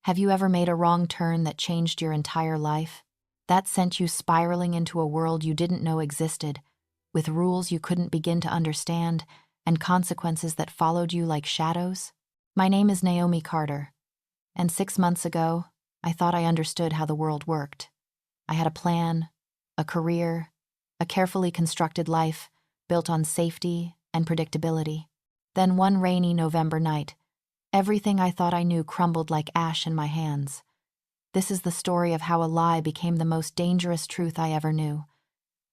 Have you ever made a wrong turn that changed your entire life? That sent you spiraling into a world you didn't know existed, with rules you couldn't begin to understand, and consequences that followed you like shadows? My name is Naomi Carter, and 6 months ago, I thought I understood how the world worked. I had a plan, a career, a carefully constructed life built on safety and predictability. Then one rainy November night, everything I thought I knew crumbled like ash in my hands. This is the story of how a lie became the most dangerous truth I ever knew,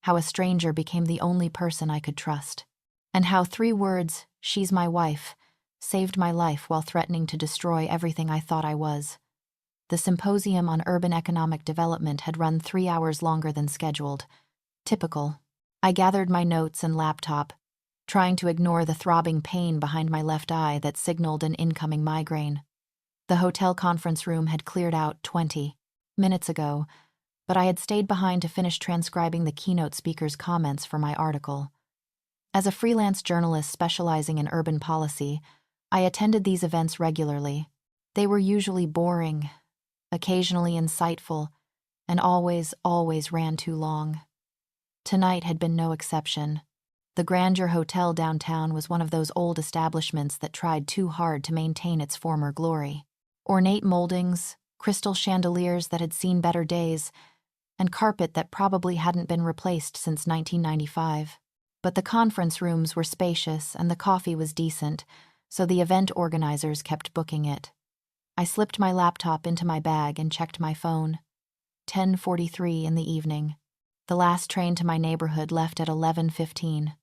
how a stranger became the only person I could trust, and how 3 words, "she's my wife," saved my life while threatening to destroy everything I thought I was. The symposium on urban economic development had run 3 hours longer than scheduled. Typical. I gathered my notes and laptop, trying to ignore the throbbing pain behind my left eye that signaled an incoming migraine. The hotel conference room had cleared out 20 minutes ago, but I had stayed behind to finish transcribing the keynote speaker's comments for my article. As a freelance journalist specializing in urban policy, I attended these events regularly. They were usually boring, occasionally insightful, and always ran too long. Tonight had been no exception. The Grandeur Hotel downtown was one of those old establishments that tried too hard to maintain its former glory. Ornate moldings, crystal chandeliers that had seen better days, and carpet that probably hadn't been replaced since 1995. But the conference rooms were spacious and the coffee was decent, so the event organizers kept booking it. I slipped my laptop into my bag and checked my phone. 10:43 in the evening. The last train to my neighborhood left at 11:15.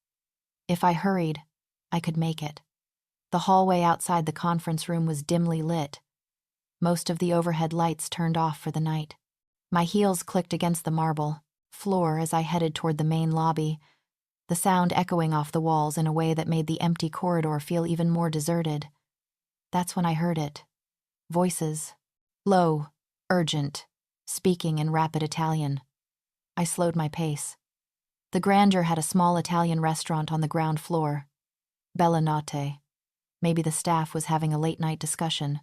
If I hurried, I could make it. The hallway outside the conference room was dimly lit. Most of the overhead lights turned off for the night. My heels clicked against the marble floor as I headed toward the main lobby, the sound echoing off the walls in a way that made the empty corridor feel even more deserted. That's when I heard it. Voices. Low, urgent, speaking in rapid Italian. I slowed my pace. The Grandeur had a small Italian restaurant on the ground floor. Bella Notte. Maybe the staff was having a late-night discussion,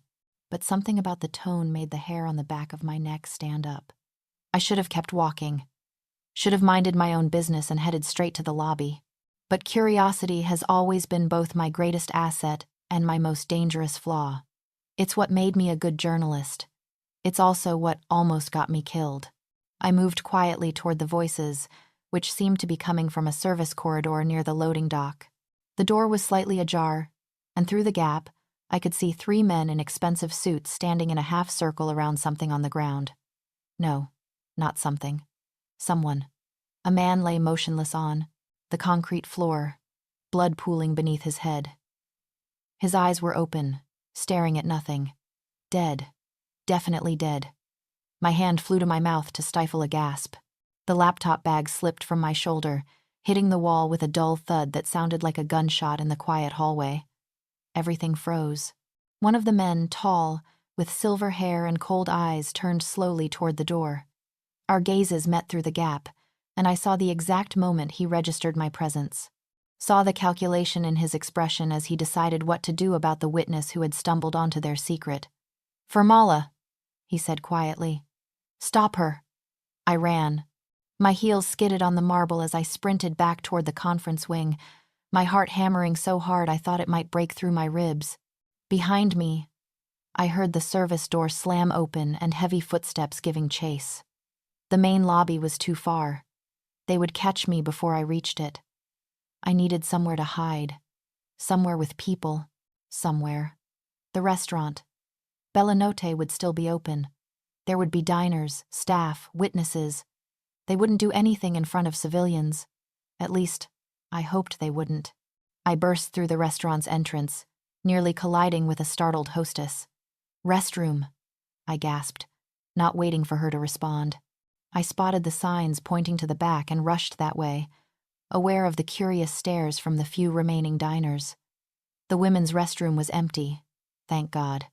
but something about the tone made the hair on the back of my neck stand up. I should have kept walking. Should have minded my own business and headed straight to the lobby. But curiosity has always been both my greatest asset and my most dangerous flaw. It's what made me a good journalist. It's also what almost got me killed. I moved quietly toward the voices, which seemed to be coming from a service corridor near the loading dock. The door was slightly ajar, and through the gap, I could see 3 men in expensive suits standing in a half circle around something on the ground. No, not something. Someone. A man lay motionless on the concrete floor, blood pooling beneath his head. His eyes were open, staring at nothing. Dead. Definitely dead. My hand flew to my mouth to stifle a gasp. The laptop bag slipped from my shoulder, hitting the wall with a dull thud that sounded like a gunshot in the quiet hallway. Everything froze. One of the men, tall, with silver hair and cold eyes, turned slowly toward the door. Our gazes met through the gap, and I saw the exact moment he registered my presence. Saw the calculation in his expression as he decided what to do about the witness who had stumbled onto their secret. "Fermala," he said quietly. "Stop her." I ran. My heels skidded on the marble as I sprinted back toward the conference wing, my heart hammering so hard I thought it might break through my ribs. Behind me, I heard the service door slam open and heavy footsteps giving chase. The main lobby was too far. They would catch me before I reached it. I needed somewhere to hide. Somewhere with people. Somewhere. The restaurant. Bella Notte would still be open. There would be diners, staff, witnesses. They wouldn't do anything in front of civilians. At least, I hoped they wouldn't. I burst through the restaurant's entrance, nearly colliding with a startled hostess. "Restroom," I gasped, not waiting for her to respond. I spotted the signs pointing to the back and rushed that way, aware of the curious stares from the few remaining diners. The women's restroom was empty, thank God.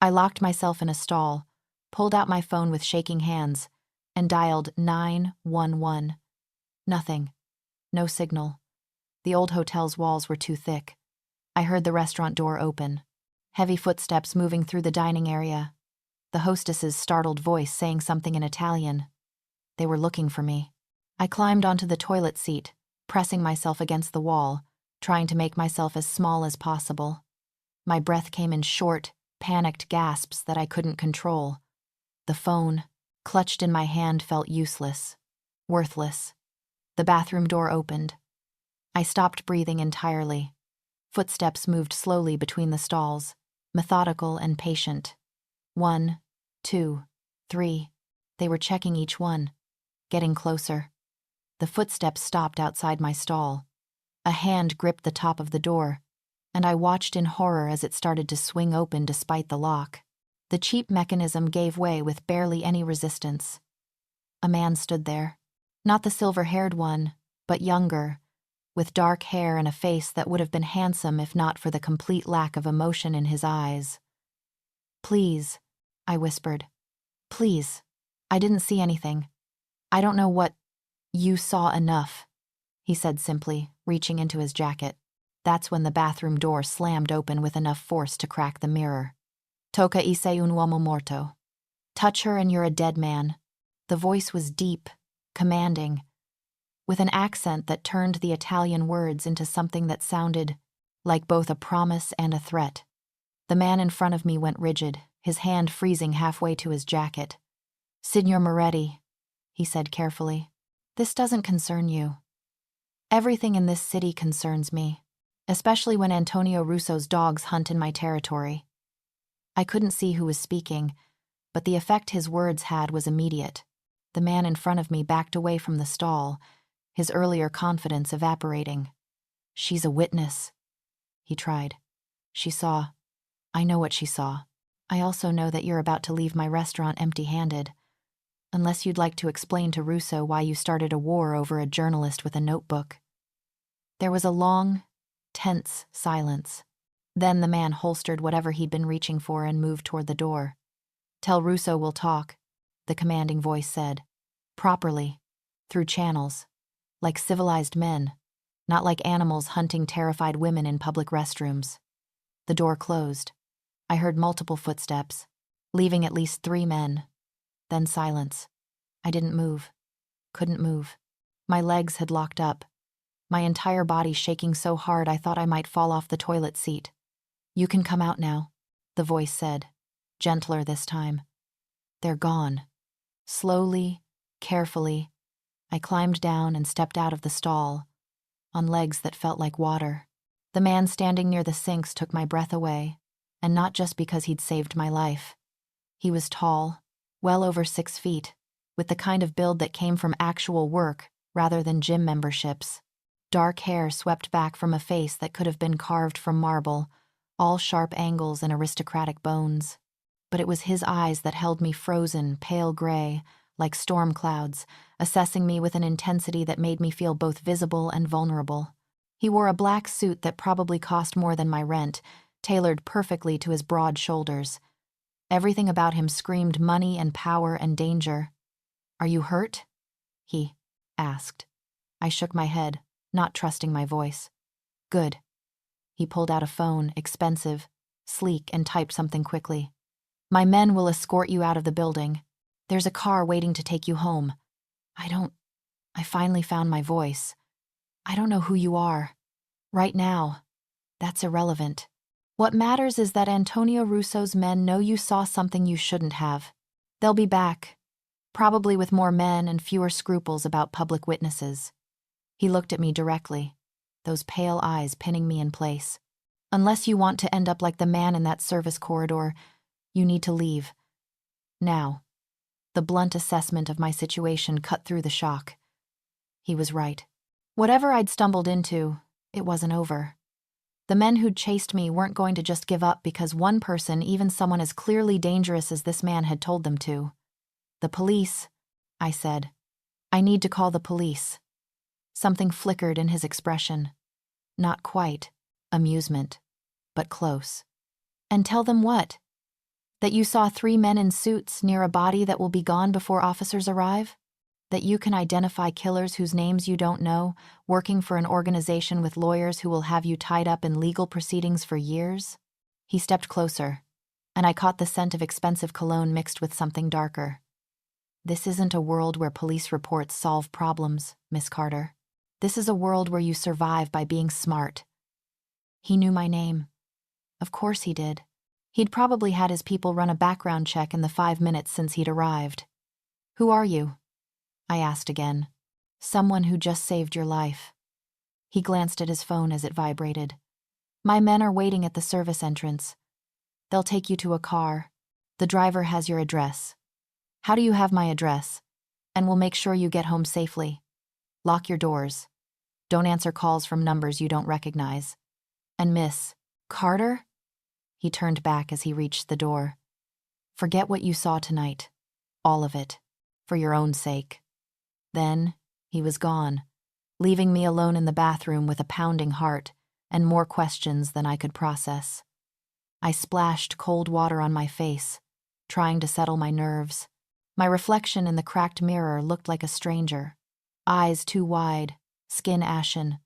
I locked myself in a stall, pulled out my phone with shaking hands, and dialed 911. Nothing. No signal. The old hotel's walls were too thick. I heard the restaurant door open. Heavy footsteps moving through the dining area. the hostess's startled voice saying something in Italian. They were looking for me. I climbed onto the toilet seat, pressing myself against the wall, trying to make myself as small as possible. My breath came in short, panicked gasps that I couldn't control. The phone, clutched in my hand, felt useless, worthless. The bathroom door opened. I stopped breathing entirely. Footsteps moved slowly between the stalls, methodical and patient. 1, 2, 3. They were checking each one, getting closer. The footsteps stopped outside my stall. A hand gripped the top of the door, and I watched in horror as it started to swing open despite the lock. The cheap mechanism gave way with barely any resistance. A man stood there. Not the silver-haired one, but younger, with dark hair and a face that would have been handsome if not for the complete lack of emotion in his eyes. "Please," I whispered. "Please. I didn't see anything. I don't know what—" "You saw enough," he said simply, reaching into his jacket. That's when the bathroom door slammed open with enough force to crack the mirror. "Tocca e sei un uomo morto. Touch her and you're a dead man." The voice was deep, commanding, with an accent that turned the Italian words into something that sounded like both a promise and a threat. The man in front of me went rigid, his hand freezing halfway to his jacket. "Signor Moretti," he said carefully, "this doesn't concern you. Everything in this city concerns me, especially when Antonio Russo's dogs hunt in my territory." I couldn't see who was speaking, but the effect his words had was immediate. The man in front of me backed away from the stall, his earlier confidence evaporating. "She's a witness," he tried. "She saw. I know what she saw. I also know that you're about to leave my restaurant empty-handed. Unless you'd like to explain to Russo why you started a war over a journalist with a notebook." There was a long, tense silence. Then the man holstered whatever he'd been reaching for and moved toward the door. "Tell Russo we'll talk," the commanding voice said. "Properly. Through channels. Like civilized men. Not like animals hunting terrified women in public restrooms." The door closed. I heard multiple footsteps, leaving at least 3 men. Then silence. I didn't move. Couldn't move. My legs had locked up, my entire body shaking so hard I thought I might fall off the toilet seat. "You can come out now," the voice said, gentler this time. "They're gone." Slowly, carefully, I climbed down and stepped out of the stall, on legs that felt like water. The man standing near the sinks took my breath away, and not just because he'd saved my life. He was tall, well over 6 feet, with the kind of build that came from actual work rather than gym memberships. Dark hair swept back from a face that could have been carved from marble, all sharp angles and aristocratic bones. But it was his eyes that held me frozen, pale gray, like storm clouds, assessing me with an intensity that made me feel both visible and vulnerable. He wore a black suit that probably cost more than my rent, tailored perfectly to his broad shoulders. Everything about him screamed money and power and danger. "Are you hurt?" he asked. I shook my head, not trusting my voice. "Good." He pulled out a phone, expensive, sleek, and typed something quickly. "My men will escort you out of the building. There's a car waiting to take you home. I finally found my voice. "I don't know who you are. Right now. That's irrelevant. What matters is that Antonio Russo's men know you saw something you shouldn't have. They'll be back, probably with more men and fewer scruples about public witnesses." He looked at me directly, those pale eyes pinning me in place. "Unless you want to end up like the man in that service corridor, you need to leave. Now." The blunt assessment of my situation cut through the shock. He was right. Whatever I'd stumbled into, it wasn't over. The men who'd chased me weren't going to just give up because one person, even someone as clearly dangerous as this man, had told them to. "The police," I said. "I need to call the police." Something flickered in his expression. Not quite amusement, but close. "And tell them what? That you saw 3 men in suits near a body that will be gone before officers arrive? That you can identify killers whose names you don't know, working for an organization with lawyers who will have you tied up in legal proceedings for years?" He stepped closer, and I caught the scent of expensive cologne mixed with something darker. This isn't a world where police reports solve problems, Miss Carter. This is a world where you survive by being smart. He knew my name. Of course he did. He'd probably had his people run a background check in the 5 minutes since he'd arrived. Who are you? I asked again. Someone who just saved your life. He glanced at his phone as it vibrated. My men are waiting at the service entrance. They'll take you to a car. The driver has your address. How do you have my address? And we'll make sure you get home safely. Lock your doors. Don't answer calls from numbers you don't recognize. And Miss Carter? He turned back as he reached the door. Forget what you saw tonight. All of it. For your own sake. Then, he was gone, leaving me alone in the bathroom with a pounding heart and more questions than I could process. I splashed cold water on my face, trying to settle my nerves. My reflection in the cracked mirror looked like a stranger. Eyes too wide, skin ashen,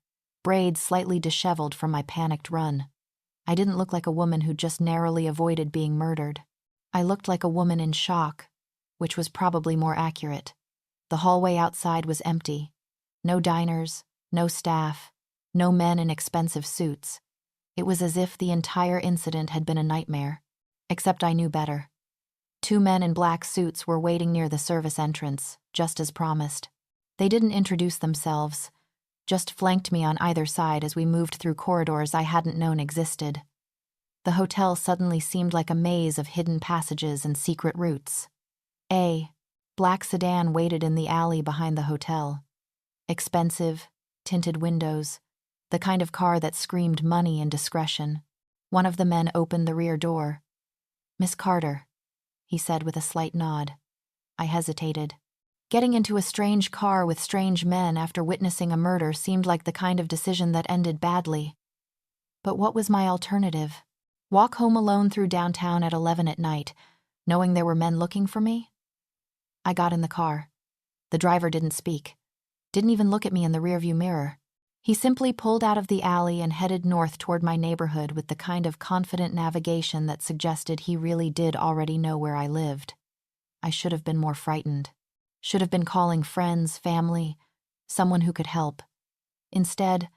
braids slightly disheveled from my panicked run. I didn't look like a woman who just narrowly avoided being murdered. I looked like a woman in shock, which was probably more accurate. The hallway outside was empty. No diners, no staff, no men in expensive suits. It was as if the entire incident had been a nightmare, except I knew better. 2 men in black suits were waiting near the service entrance, just as promised. They didn't introduce themselves, just flanked me on either side as we moved through corridors I hadn't known existed. The hotel suddenly seemed like a maze of hidden passages and secret routes. A black sedan waited in the alley behind the hotel. Expensive, tinted windows, the kind of car that screamed money and discretion. One of the men opened the rear door. Miss Carter, he said with a slight nod. I hesitated. Getting into a strange car with strange men after witnessing a murder seemed like the kind of decision that ended badly. But what was my alternative? Walk home alone through downtown at 11 at night, knowing there were men looking for me? I got in the car. The driver didn't speak. Didn't even look at me in the rearview mirror. He simply pulled out of the alley and headed north toward my neighborhood with the kind of confident navigation that suggested he really did already know where I lived. I should have been more frightened. Should have been calling friends, family, someone who could help. Instead,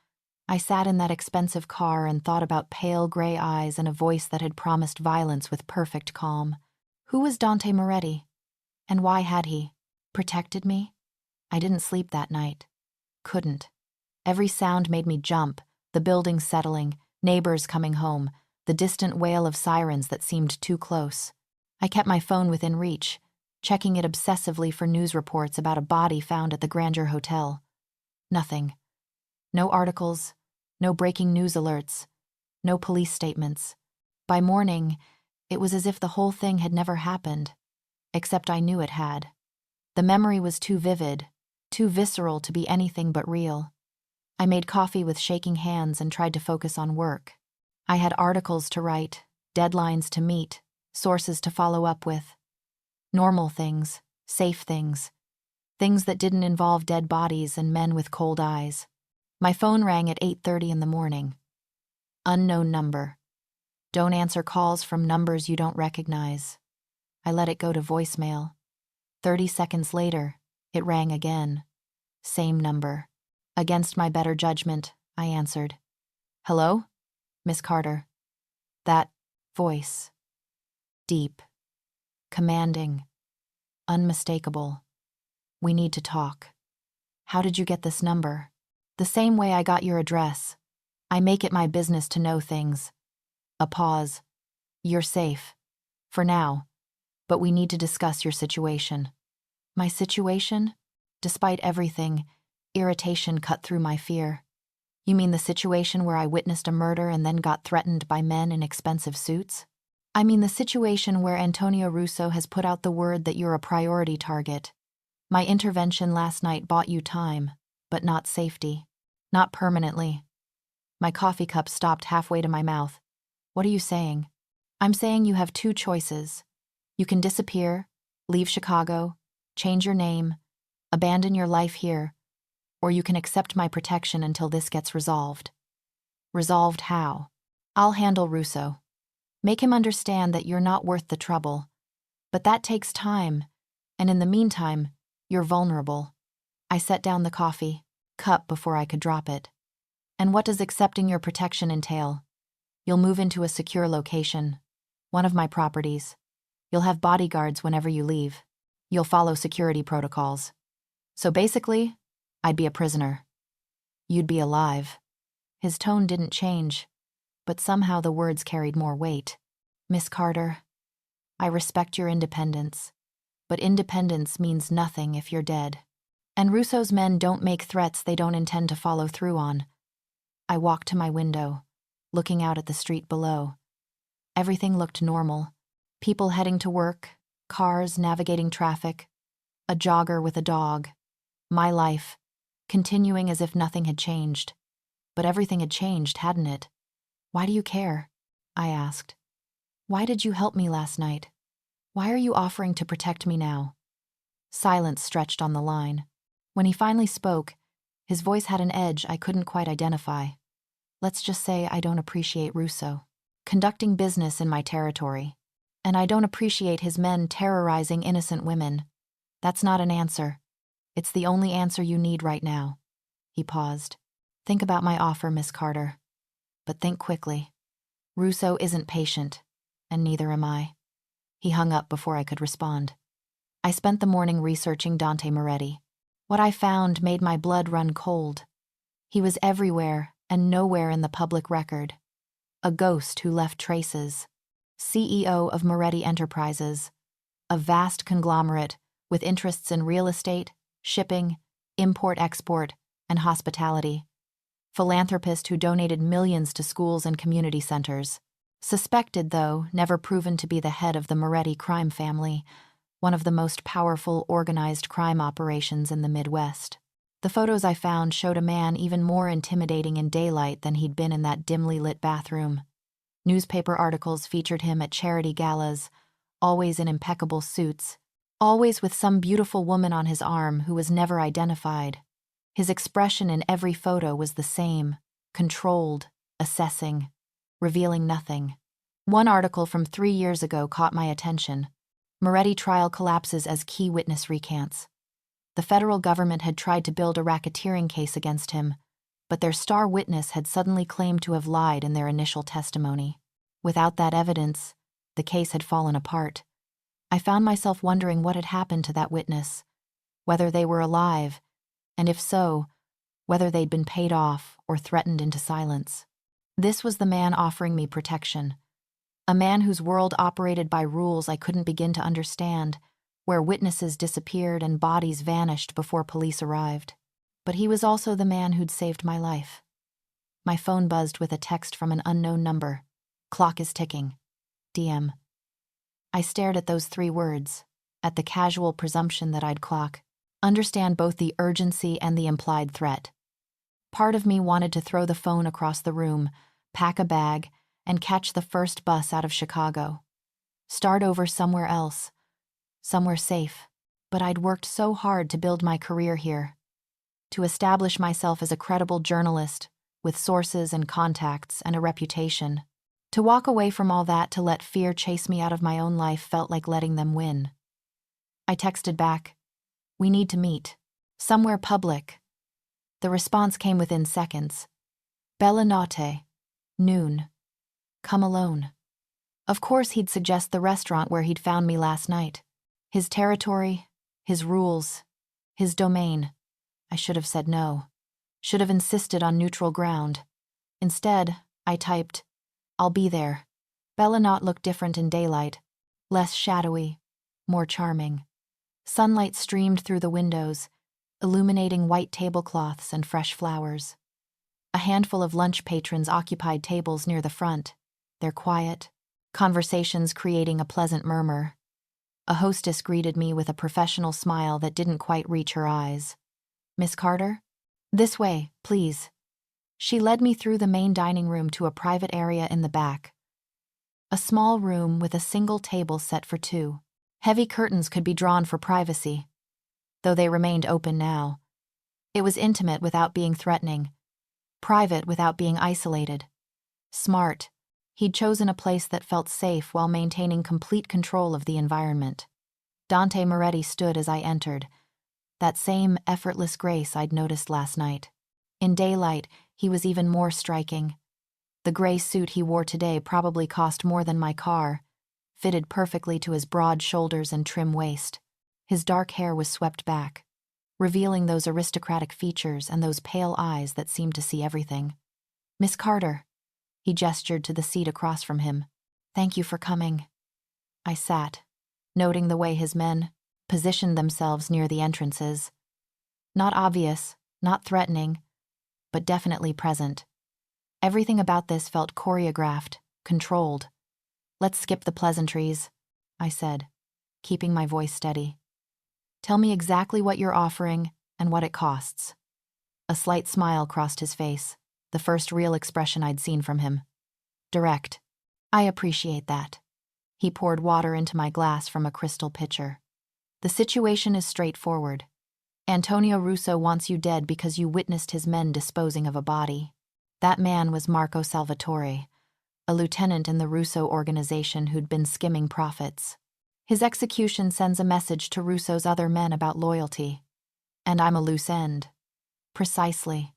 I sat in that expensive car and thought about pale gray eyes and a voice that had promised violence with perfect calm. Who was Dante Moretti? And why had he protected me? I didn't sleep that night. Couldn't. Every sound made me jump, the building settling, neighbors coming home, the distant wail of sirens that seemed too close. I kept my phone within reach, checking it obsessively for news reports about a body found at the Grandeur Hotel. Nothing. No articles, no breaking news alerts, no police statements. By morning, it was as if the whole thing had never happened, except I knew it had. The memory was too vivid, too visceral to be anything but real. I made coffee with shaking hands and tried to focus on work. I had articles to write, deadlines to meet, sources to follow up with. Normal things, safe things. Things that didn't involve dead bodies and men with cold eyes. My phone rang at 8:30 in the morning. Unknown number. Don't answer calls from numbers you don't recognize. I let it go to voicemail. 30 seconds later, it rang again. Same number. Against my better judgment, I answered. Hello? Miss Carter. That voice. Deep. Commanding. Unmistakable. We need to talk. How did you get this number? The same way I got your address. I make it my business to know things. A pause. You're safe. For now. But we need to discuss your situation. My situation? Despite everything, irritation cut through my fear. You mean the situation where I witnessed a murder and then got threatened by men in expensive suits? I mean the situation where Antonio Russo has put out the word that you're a priority target. My intervention last night bought you time, but not safety. Not permanently. My coffee cup stopped halfway to my mouth. What are you saying? I'm saying you have 2 choices. You can disappear, leave Chicago, change your name, abandon your life here, or you can accept my protection until this gets resolved. Resolved how? I'll handle Russo. Make him understand that you're not worth the trouble. But that takes time, and in the meantime, you're vulnerable. I set down the coffee cup before I could drop it. And what does accepting your protection entail? You'll move into a secure location, one of my properties. You'll have bodyguards whenever you leave. You'll follow security protocols. So basically, I'd be a prisoner. You'd be alive. His tone didn't change, but somehow the words carried more weight. Miss Carter, I respect your independence, but independence means nothing if you're dead. And Russo's men don't make threats they don't intend to follow through on. I walked to my window, looking out at the street below. Everything looked normal. People heading to work, cars navigating traffic, a jogger with a dog. My life, continuing as if nothing had changed. But everything had changed, hadn't it? Why do you care? I asked. Why did you help me last night? Why are you offering to protect me now? Silence stretched on the line. When he finally spoke, his voice had an edge I couldn't quite identify. Let's just say I don't appreciate Russo conducting business in my territory. And I don't appreciate his men terrorizing innocent women. That's not an answer. It's the only answer you need right now. He paused. Think about my offer, Miss Carter. But think quickly. Russo isn't patient, and neither am I. He hung up before I could respond. I spent the morning researching Dante Moretti. What I found made my blood run cold. He was everywhere and nowhere in the public record. A ghost who left traces. CEO of Moretti Enterprises, a vast conglomerate with interests in real estate, shipping, import-export, and hospitality. Philanthropist who donated millions to schools and community centers. Suspected, though, never proven to be the head of the Moretti crime family, one of the most powerful organized crime operations in the Midwest. The photos I found showed a man even more intimidating in daylight than he'd been in that dimly lit bathroom. Newspaper articles featured him at charity galas, always in impeccable suits, always with some beautiful woman on his arm who was never identified. His expression in every photo was the same, controlled, assessing, revealing nothing. One article from 3 years ago caught my attention. Moretti trial collapses as key witness recants. The federal government had tried to build a racketeering case against him, but their star witness had suddenly claimed to have lied in their initial testimony. Without that evidence, the case had fallen apart. I found myself wondering what had happened to that witness, whether they were alive, and if so, whether they'd been paid off or threatened into silence. This was the man offering me protection. A man whose world operated by rules I couldn't begin to understand, where witnesses disappeared and bodies vanished before police arrived. But he was also the man who'd saved my life. My phone buzzed with a text from an unknown number. Clock is ticking. DM. I stared at those 3 words, at the casual presumption that I'd clock, understand both the urgency and the implied threat. Part of me wanted to throw the phone across the room, pack a bag, and catch the first bus out of Chicago. Start over somewhere else, somewhere safe. But I'd worked so hard to build my career here, to establish myself as a credible journalist with sources and contacts and a reputation. To walk away from all that to let fear chase me out of my own life felt like letting them win. I texted back, "We need to meet. Somewhere public." The response came within seconds. "Bella notte. Noon. Come alone." Of course he'd suggest the restaurant where he'd found me last night. His territory, his rules, his domain. I should have said no. Should have insisted on neutral ground. Instead, I typed, "I'll be there." Bellinot looked different in daylight, less shadowy, more charming. Sunlight streamed through the windows, illuminating white tablecloths and fresh flowers. A handful of lunch patrons occupied tables near the front, their quiet, conversations creating a pleasant murmur. A hostess greeted me with a professional smile that didn't quite reach her eyes. "Miss Carter? This way, please." She led me through the main dining room to a private area in the back. A small room with a single table set for 2. Heavy curtains could be drawn for privacy, though they remained open now. It was intimate without being threatening, private without being isolated. Smart, He'd chosen a place that felt safe while maintaining complete control of the environment. Dante Moretti stood as I entered, that same effortless grace I'd noticed last night. In daylight, he was even more striking. The gray suit he wore today probably cost more than my car, fitted perfectly to his broad shoulders and trim waist. His dark hair was swept back, revealing those aristocratic features and those pale eyes that seemed to see everything. "Miss Carter," he gestured to the seat across from him. "Thank you for coming." I sat, noting the way his men positioned themselves near the entrances. Not obvious, not threatening, but definitely present. Everything about this felt choreographed, controlled. "Let's skip the pleasantries," I said, keeping my voice steady. "Tell me exactly what you're offering and what it costs." A slight smile crossed his face, the first real expression I'd seen from him. Direct. "I appreciate that." He poured water into my glass from a crystal pitcher. "The situation is straightforward. Antonio Russo wants you dead because you witnessed his men disposing of a body. That man was Marco Salvatore, a lieutenant in the Russo organization who'd been skimming profits. His execution sends a message to Russo's other men about loyalty. And I'm a loose end." "Precisely.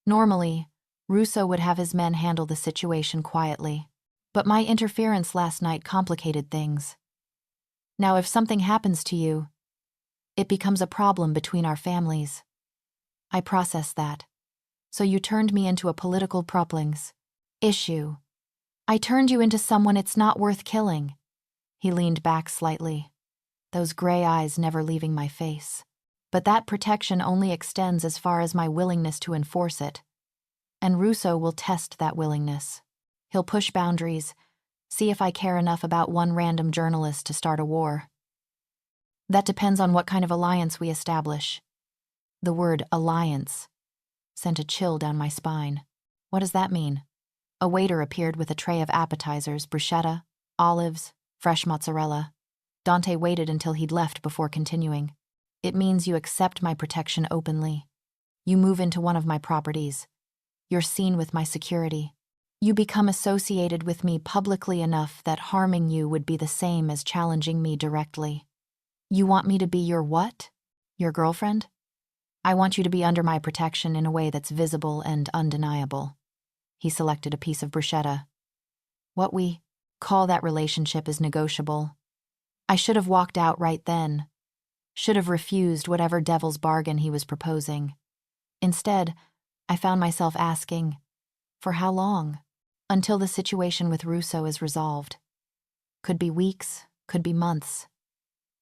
Normally, Russo would have his men handle the situation quietly, but my interference last night complicated things. Now, if something happens to you, it becomes a problem between our families. I processed that. So you turned me into a political issue. I turned you into someone it's not worth killing." He leaned back slightly, those gray eyes never leaving my face. "But that protection only extends as far as my willingness to enforce it. And Russo will test that willingness. He'll push boundaries, see if I care enough about one random journalist to start a war. That depends on what kind of alliance we establish." The word alliance sent a chill down my spine. "What does that mean?" A waiter appeared with a tray of appetizers, bruschetta, olives, fresh mozzarella. Dante waited until he'd left before continuing. "It means you accept my protection openly. You move into one of my properties. You're seen with my security. You become associated with me publicly enough that harming you would be the same as challenging me directly. You want me to be your what? Your girlfriend? I want you to be under my protection in a way that's visible and undeniable." He selected a piece of bruschetta. "What we call that relationship is negotiable." I should have walked out right then. Should have refused whatever devil's bargain he was proposing. Instead, I found myself asking, for how long? Until the situation with Russo is resolved. Could be weeks, could be months.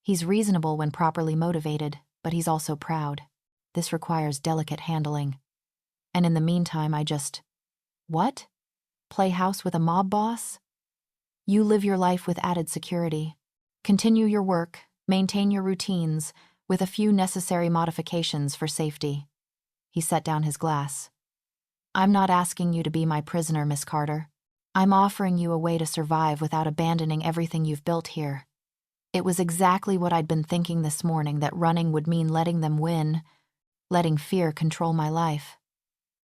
He's reasonable when properly motivated, but he's also proud. This requires delicate handling. And in the meantime, I just... What? Play house with a mob boss? You live your life with added security. Continue your work, maintain your routines, with a few necessary modifications for safety. He set down his glass. "I'm not asking you to be my prisoner, Miss Carter. I'm offering you a way to survive without abandoning everything you've built here." It was exactly what I'd been thinking this morning, that running would mean letting them win, letting fear control my life.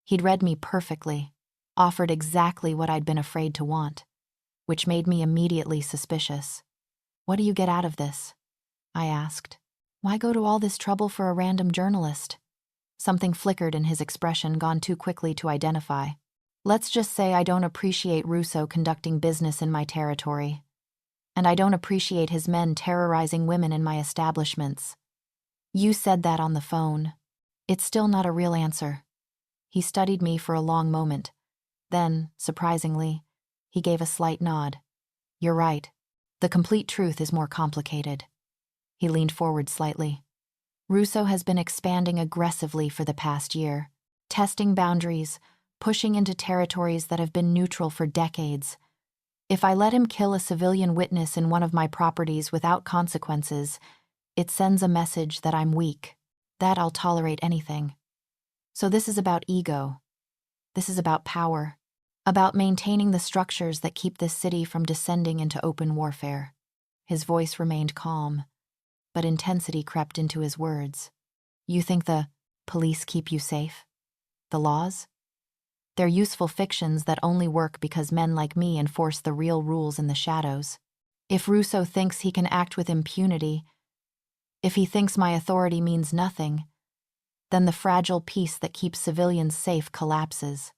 He'd read me perfectly, offered exactly what I'd been afraid to want, which made me immediately suspicious. "What do you get out of this?" I asked. "Why go to all this trouble for a random journalist?" Something flickered in his expression, gone too quickly to identify. "Let's just say I don't appreciate Russo conducting business in my territory. And I don't appreciate his men terrorizing women in my establishments." "You said that on the phone. It's still not a real answer." He studied me for a long moment. Then, surprisingly, he gave a slight nod. "You're right. The complete truth is more complicated." He leaned forward slightly. "Russo has been expanding aggressively for the past year, testing boundaries, pushing into territories that have been neutral for decades. If I let him kill a civilian witness in one of my properties without consequences, it sends a message that I'm weak, that I'll tolerate anything. So this is about ego. This is about power, about maintaining the structures that keep this city from descending into open warfare." His voice remained calm, but intensity crept into his words. "You think the police keep you safe? The laws?" They're useful fictions that only work because men like me enforce the real rules in the shadows. If Russo thinks he can act with impunity, if he thinks my authority means nothing, then the fragile peace that keeps civilians safe collapses.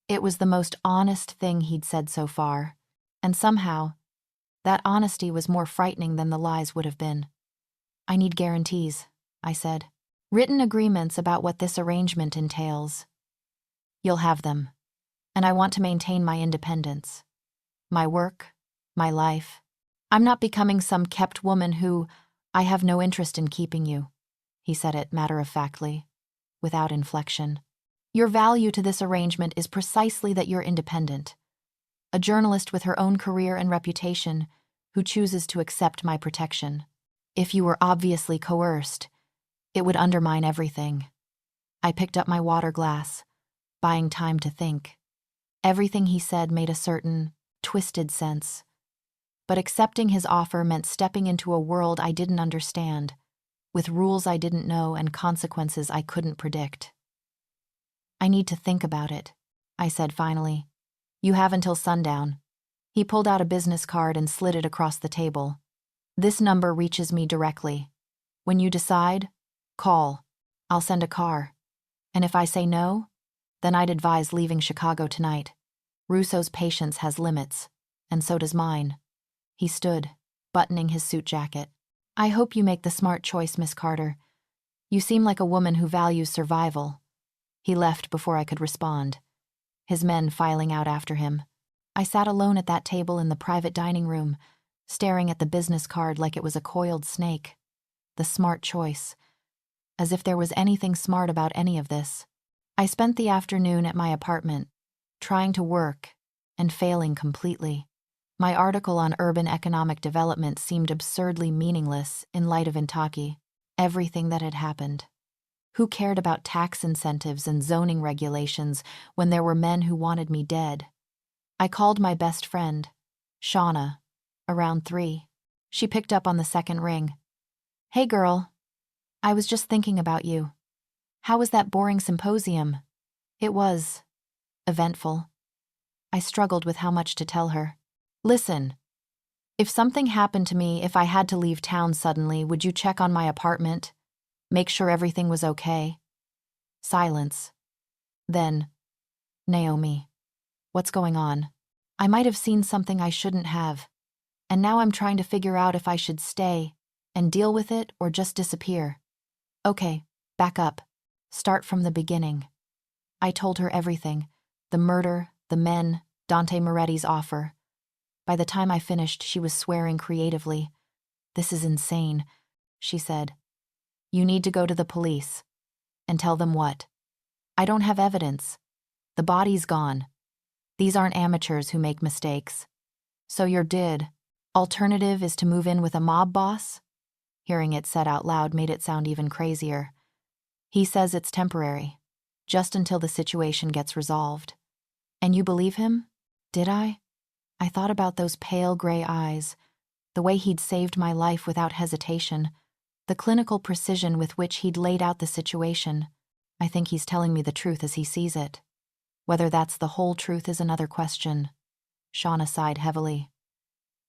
It was the most honest thing he'd said so far, and somehow, that honesty was more frightening than the lies would have been. I need guarantees, I said. Written agreements about what this arrangement entails. You'll have them, and I want to maintain my independence. My work, my life. I'm not becoming some kept woman who, I have no interest in keeping you. He said it matter-of-factly, without inflection. Your value to this arrangement is precisely that you're independent. A journalist with her own career and reputation who chooses to accept my protection. If you were obviously coerced, it would undermine everything. I picked up my water glass, buying time to think. Everything he said made a certain, twisted sense. But accepting his offer meant stepping into a world I didn't understand, with rules I didn't know and consequences I couldn't predict. I need to think about it, I said finally. You have until sundown. He pulled out a business card and slid it across the table. This number reaches me directly. When you decide, call. I'll send a car. And if I say no, then I'd advise leaving Chicago tonight. Russo's patience has limits, and so does mine. He stood, buttoning his suit jacket. I hope you make the smart choice, Miss Carter. You seem like a woman who values survival. He left before I could respond, his men filing out after him. I sat alone at that table in the private dining room, staring at the business card like it was a coiled snake. The smart choice. As if there was anything smart about any of this. I spent the afternoon at my apartment, trying to work and failing completely. My article on urban economic development seemed absurdly meaningless in light of Intaki, everything that had happened. Who cared about tax incentives and zoning regulations when there were men who wanted me dead? I called my best friend, Shauna, around 3. She picked up on the second ring. Hey girl, I was just thinking about you. How was that boring symposium? It was eventful. I struggled with how much to tell her. Listen, if something happened to me, if I had to leave town suddenly, would you check on my apartment? Make sure everything was okay? Silence. Then, Naomi, what's going on? I might have seen something I shouldn't have, and now I'm trying to figure out if I should stay and deal with it or just disappear. Okay, back up. Start from the beginning. I told her everything. The murder, the men, Dante Moretti's offer. By the time I finished, she was swearing creatively. This is insane, she said. You need to go to the police. And tell them what? I don't have evidence. The body's gone. These aren't amateurs who make mistakes. So you're dead. Alternative is to move in with a mob boss? Hearing it said out loud made it sound even crazier. He says it's temporary, just until the situation gets resolved. And you believe him? Did I? I thought about those pale gray eyes, the way he'd saved my life without hesitation, the clinical precision with which he'd laid out the situation. I think he's telling me the truth as he sees it. Whether that's the whole truth is another question. Shauna sighed heavily.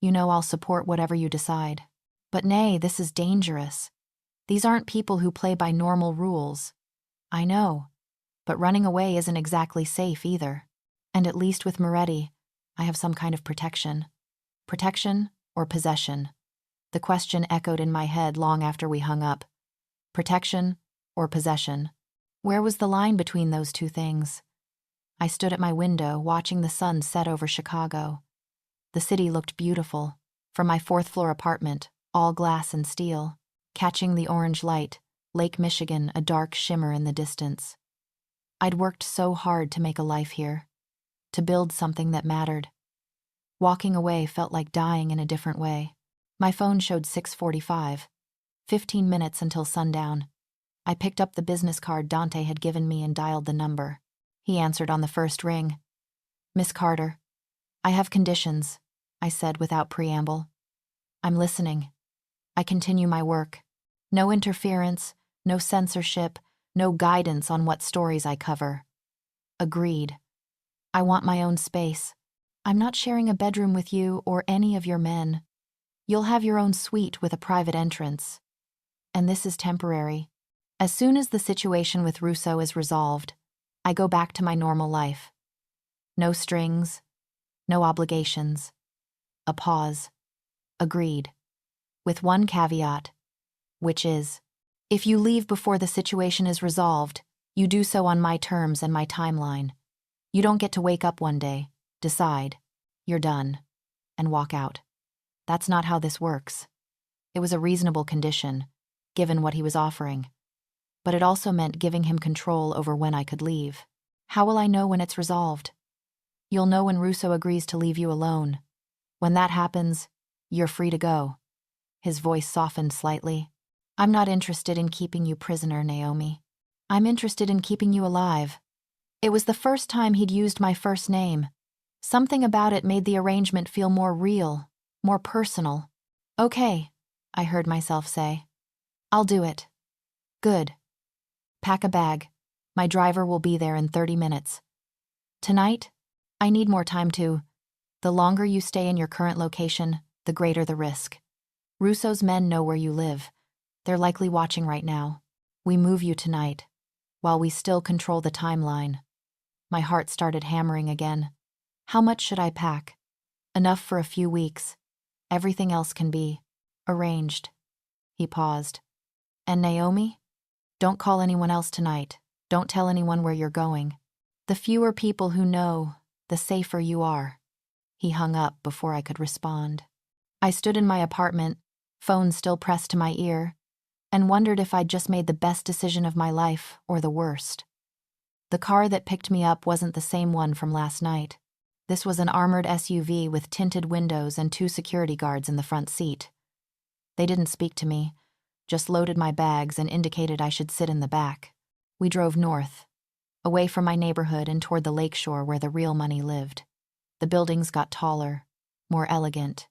You know I'll support whatever you decide. But nay, this is dangerous. These aren't people who play by normal rules. I know, but running away isn't exactly safe either. And at least with Moretti, I have some kind of protection. Protection or possession? The question echoed in my head long after we hung up. Protection or possession? Where was the line between those two things? I stood at my window, watching the sun set over Chicago. The city looked beautiful, from my 4th-floor apartment, all glass and steel, catching the orange light, Lake Michigan a dark shimmer in the distance. I'd worked so hard to make a life here, to build something that mattered. Walking away felt like dying in a different way. My phone showed 6:45, 15 minutes until sundown. I picked up the business card Dante had given me and dialed the number. He answered on the first ring. Miss Carter, I have conditions, I said without preamble. I'm listening. I continue my work. No interference, no censorship, no guidance on what stories I cover. Agreed, I want my own space. I'm not sharing a bedroom with you or any of your men. You'll have your own suite with a private entrance. And this is temporary. As soon as the situation with Russo is resolved, I go back to my normal life. No strings, no obligations. A pause. Agreed. With one caveat, which is, if you leave before the situation is resolved, you do so on my terms and my timeline. You don't get to wake up one day, decide, you're done, and walk out. That's not how this works. It was a reasonable condition, given what he was offering. But it also meant giving him control over when I could leave. How will I know when it's resolved? You'll know when Russo agrees to leave you alone. When that happens, you're free to go. His voice softened slightly. I'm not interested in keeping you prisoner, Naomi. I'm interested in keeping you alive. It was the first time he'd used my first name. Something about it made the arrangement feel more real, more personal. Okay, I heard myself say. I'll do it. Good. Pack a bag. My driver will be there in 30 minutes. Tonight, I need more time to. The longer you stay in your current location, the greater the risk. Russo's men know where you live. They're likely watching right now. We move you tonight, while we still control the timeline. My heart started hammering again. How much should I pack? Enough for a few weeks. Everything else can be arranged. He paused. And Naomi? Don't call anyone else tonight. Don't tell anyone where you're going. The fewer people who know, the safer you are. He hung up before I could respond. I stood in my apartment, phone still pressed to my ear, and wondered if I'd just made the best decision of my life or the worst. The car that picked me up wasn't the same one from last night. This was an armored SUV with tinted windows and 2 security guards in the front seat. They didn't speak to me, just loaded my bags and indicated I should sit in the back. We drove north, away from my neighborhood and toward the lakeshore where the real money lived. The buildings got taller, more elegant.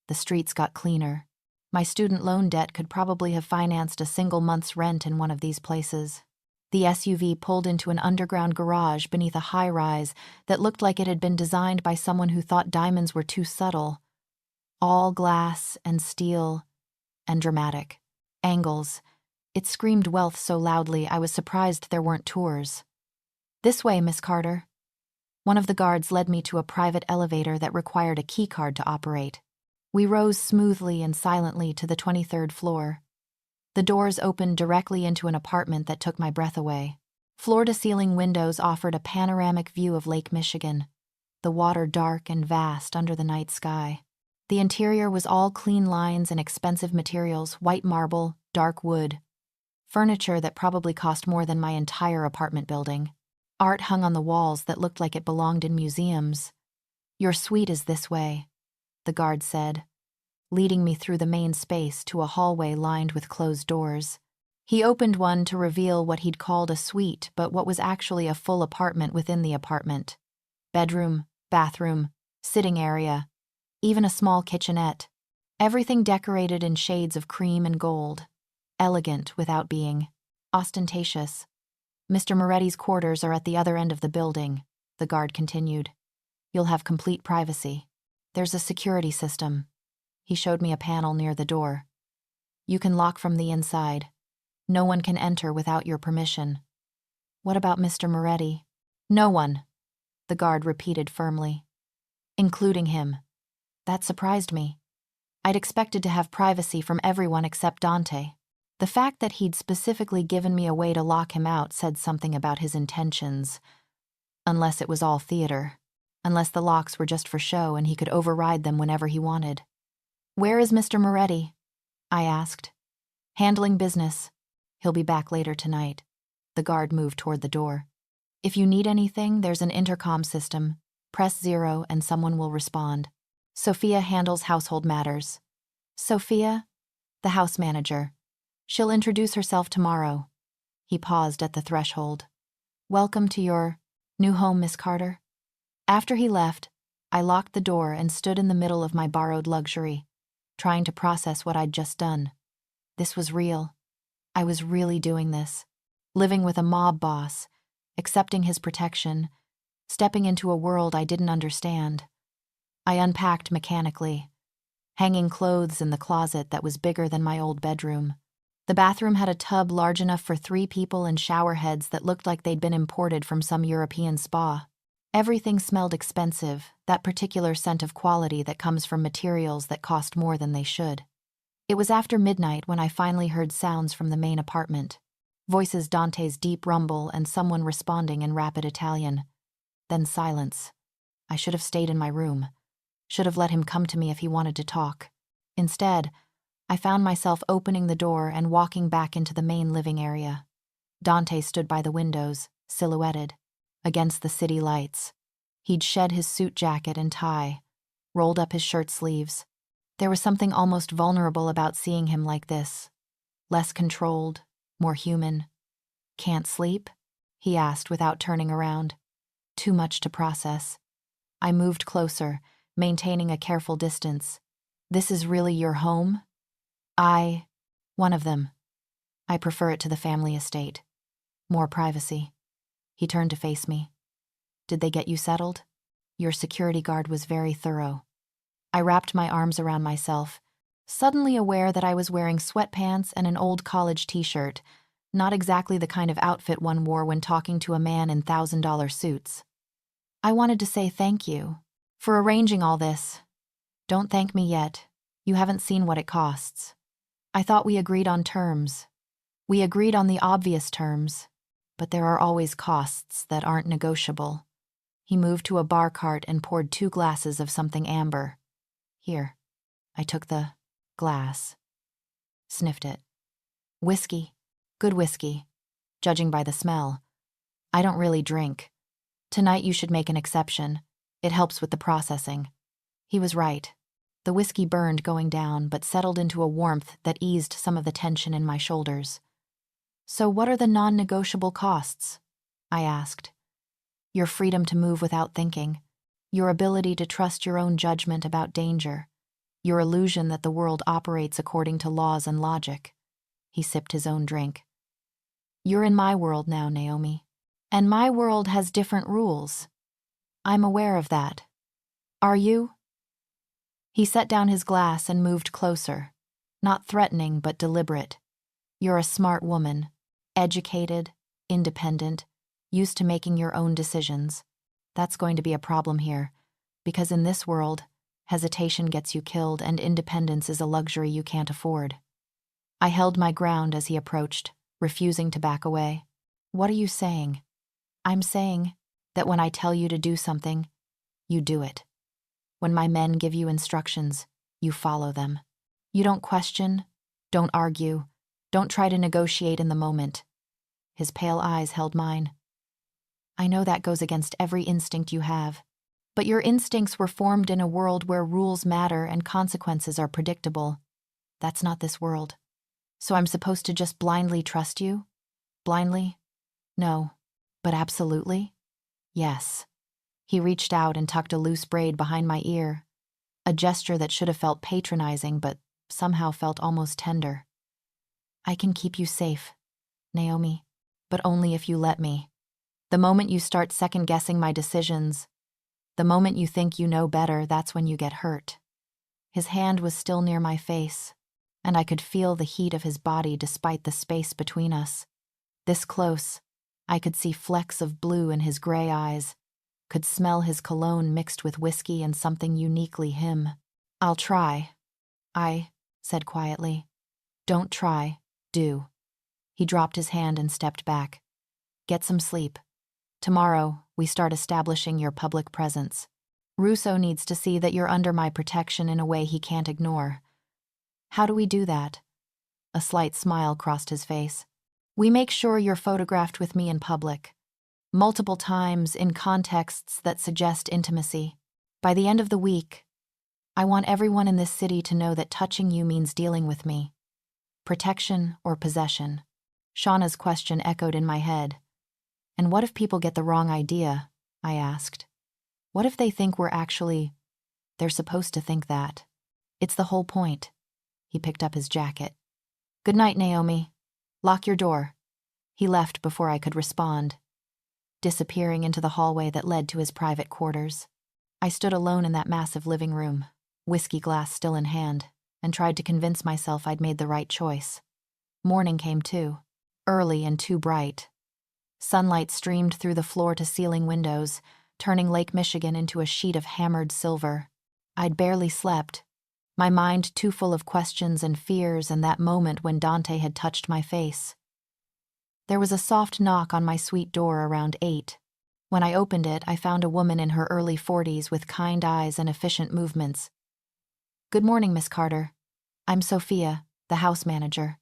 The streets got cleaner. My student loan debt could probably have financed a single month's rent in one of these places. The SUV pulled into an underground garage beneath a high-rise that looked like it had been designed by someone who thought diamonds were too subtle. All glass and steel and dramatic. Angles. It screamed wealth so loudly I was surprised there weren't tours. This way, Miss Carter. One of the guards led me to a private elevator that required a keycard to operate. We rose smoothly and silently to the 23rd floor. The doors opened directly into an apartment that took my breath away. Floor-to-ceiling windows offered a panoramic view of Lake Michigan, the water dark and vast under the night sky. The interior was all clean lines and expensive materials, white marble, dark wood. Furniture that probably cost more than my entire apartment building. Art hung on the walls that looked like it belonged in museums. Your suite is this way, the guard said, leading me through the main space to a hallway lined with closed doors. He opened one to reveal what he'd called a suite, but what was actually a full apartment within the apartment. Bedroom, bathroom, sitting area, even a small kitchenette. Everything decorated in shades of cream and gold. Elegant without being ostentatious. Mr. Moretti's quarters are at the other end of the building, the guard continued. You'll have complete privacy. There's a security system. He showed me a panel near the door. You can lock from the inside. No one can enter without your permission. What about Mr. Moretti? No one, the guard repeated firmly. Including him. That surprised me. I'd expected to have privacy from everyone except Dante. The fact that he'd specifically given me a way to lock him out said something about his intentions. Unless it was all theater. Unless the locks were just for show and he could override them whenever he wanted. Where is Mr. Moretti? I asked. Handling business. He'll be back later tonight. The guard moved toward the door. If you need anything, there's an intercom system. Press 0 and someone will respond. Sophia handles household matters. Sophia? The house manager. She'll introduce herself tomorrow. He paused at the threshold. Welcome to your new home, Miss Carter. After he left, I locked the door and stood in the middle of my borrowed luxury, trying to process what I'd just done. This was real. I was really doing this. Living with a mob boss, accepting his protection, stepping into a world I didn't understand. I unpacked mechanically, hanging clothes in the closet that was bigger than my old bedroom. The bathroom had a tub large enough for 3 people and shower heads that looked like they'd been imported from some European spa. Everything smelled expensive, that particular scent of quality that comes from materials that cost more than they should. It was after midnight when I finally heard sounds from the main apartment. Voices, Dante's deep rumble, and someone responding in rapid Italian. Then silence. I should have stayed in my room. Should have let him come to me if he wanted to talk. Instead, I found myself opening the door and walking back into the main living area. Dante stood by the windows, silhouetted, against the city lights. He'd shed his suit jacket and tie, rolled up his shirt sleeves. There was something almost vulnerable about seeing him like this. Less controlled, more human. "Can't sleep?" he asked without turning around. Too much to process. I moved closer, maintaining a careful distance. "This is really your home?" One of them. I prefer it to the family estate. More privacy." He turned to face me. "Did they get you settled? Your security guard was very thorough." I wrapped my arms around myself, suddenly aware that I was wearing sweatpants and an old college t-shirt, not exactly the kind of outfit one wore when talking to a man in $1,000 suits. "I wanted to say thank you for arranging all this." "Don't thank me yet. You haven't seen what it costs. I thought we agreed on terms. We agreed on the obvious terms, but there are always costs that aren't negotiable." He moved to a bar cart and poured 2 glasses of something amber. "Here." I took the glass, sniffed it. "Whiskey. Good whiskey, judging by the smell. I don't really drink. Tonight you should make an exception. It helps with the processing." He was right. The whiskey burned going down, but settled into a warmth that eased some of the tension in my shoulders. "So what are the non-negotiable costs?" I asked. "Your freedom to move without thinking. Your ability to trust your own judgment about danger. Your illusion that the world operates according to laws and logic." He sipped his own drink. "You're in my world now, Naomi. And my world has different rules. I'm aware of that. Are you?" He set down his glass and moved closer, not threatening but deliberate. "You're a smart woman, educated, independent, used to making your own decisions. That's going to be a problem here, because in this world, hesitation gets you killed and independence is a luxury you can't afford." I held my ground as he approached, refusing to back away. "What are you saying?" "I'm saying that when I tell you to do something, you do it. When my men give you instructions, you follow them. You don't question, don't argue, don't try to negotiate in the moment." His pale eyes held mine. "I know that goes against every instinct you have, but your instincts were formed in a world where rules matter and consequences are predictable. That's not this world. So I'm supposed to just blindly trust you? Blindly? No. But absolutely? Yes." He reached out and tucked a loose braid behind my ear, a gesture that should have felt patronizing but somehow felt almost tender. "I can keep you safe, Naomi, but only if you let me. The moment you start second-guessing my decisions, the moment you think you know better, that's when you get hurt." His hand was still near my face, and I could feel the heat of his body despite the space between us. This close, I could see flecks of blue in his gray eyes, could smell his cologne mixed with whiskey and something uniquely him. "I'll try," I said quietly. "Don't try, do." He dropped his hand and stepped back. "Get some sleep. Tomorrow, we start establishing your public presence. Russo needs to see that you're under my protection in a way he can't ignore." "How do we do that?" A slight smile crossed his face. "We make sure you're photographed with me in public. Multiple times in contexts that suggest intimacy. By the end of the week, I want everyone in this city to know that touching you means dealing with me. Protection or possession?" Shauna's question echoed in my head. "And what if people get the wrong idea?" I asked. "What if they think we're actually—" "They're supposed to think that. It's the whole point." He picked up his jacket. "Good night, Naomi. Lock your door." He left before I could respond. disappearing into the hallway that led to his private quarters. I stood alone in that massive living room, whiskey glass still in hand, and tried to convince myself I'd made the right choice. Morning came too, early and too bright. Sunlight streamed through the floor-to-ceiling windows, turning Lake Michigan into a sheet of hammered silver. I'd barely slept, my mind too full of questions and fears, and that moment when Dante had touched my face. There was a soft knock on my suite door around 8. When I opened it, I found a woman in her early 40s with kind eyes and efficient movements. "Good morning, Miss Carter. I'm Sophia, the house manager.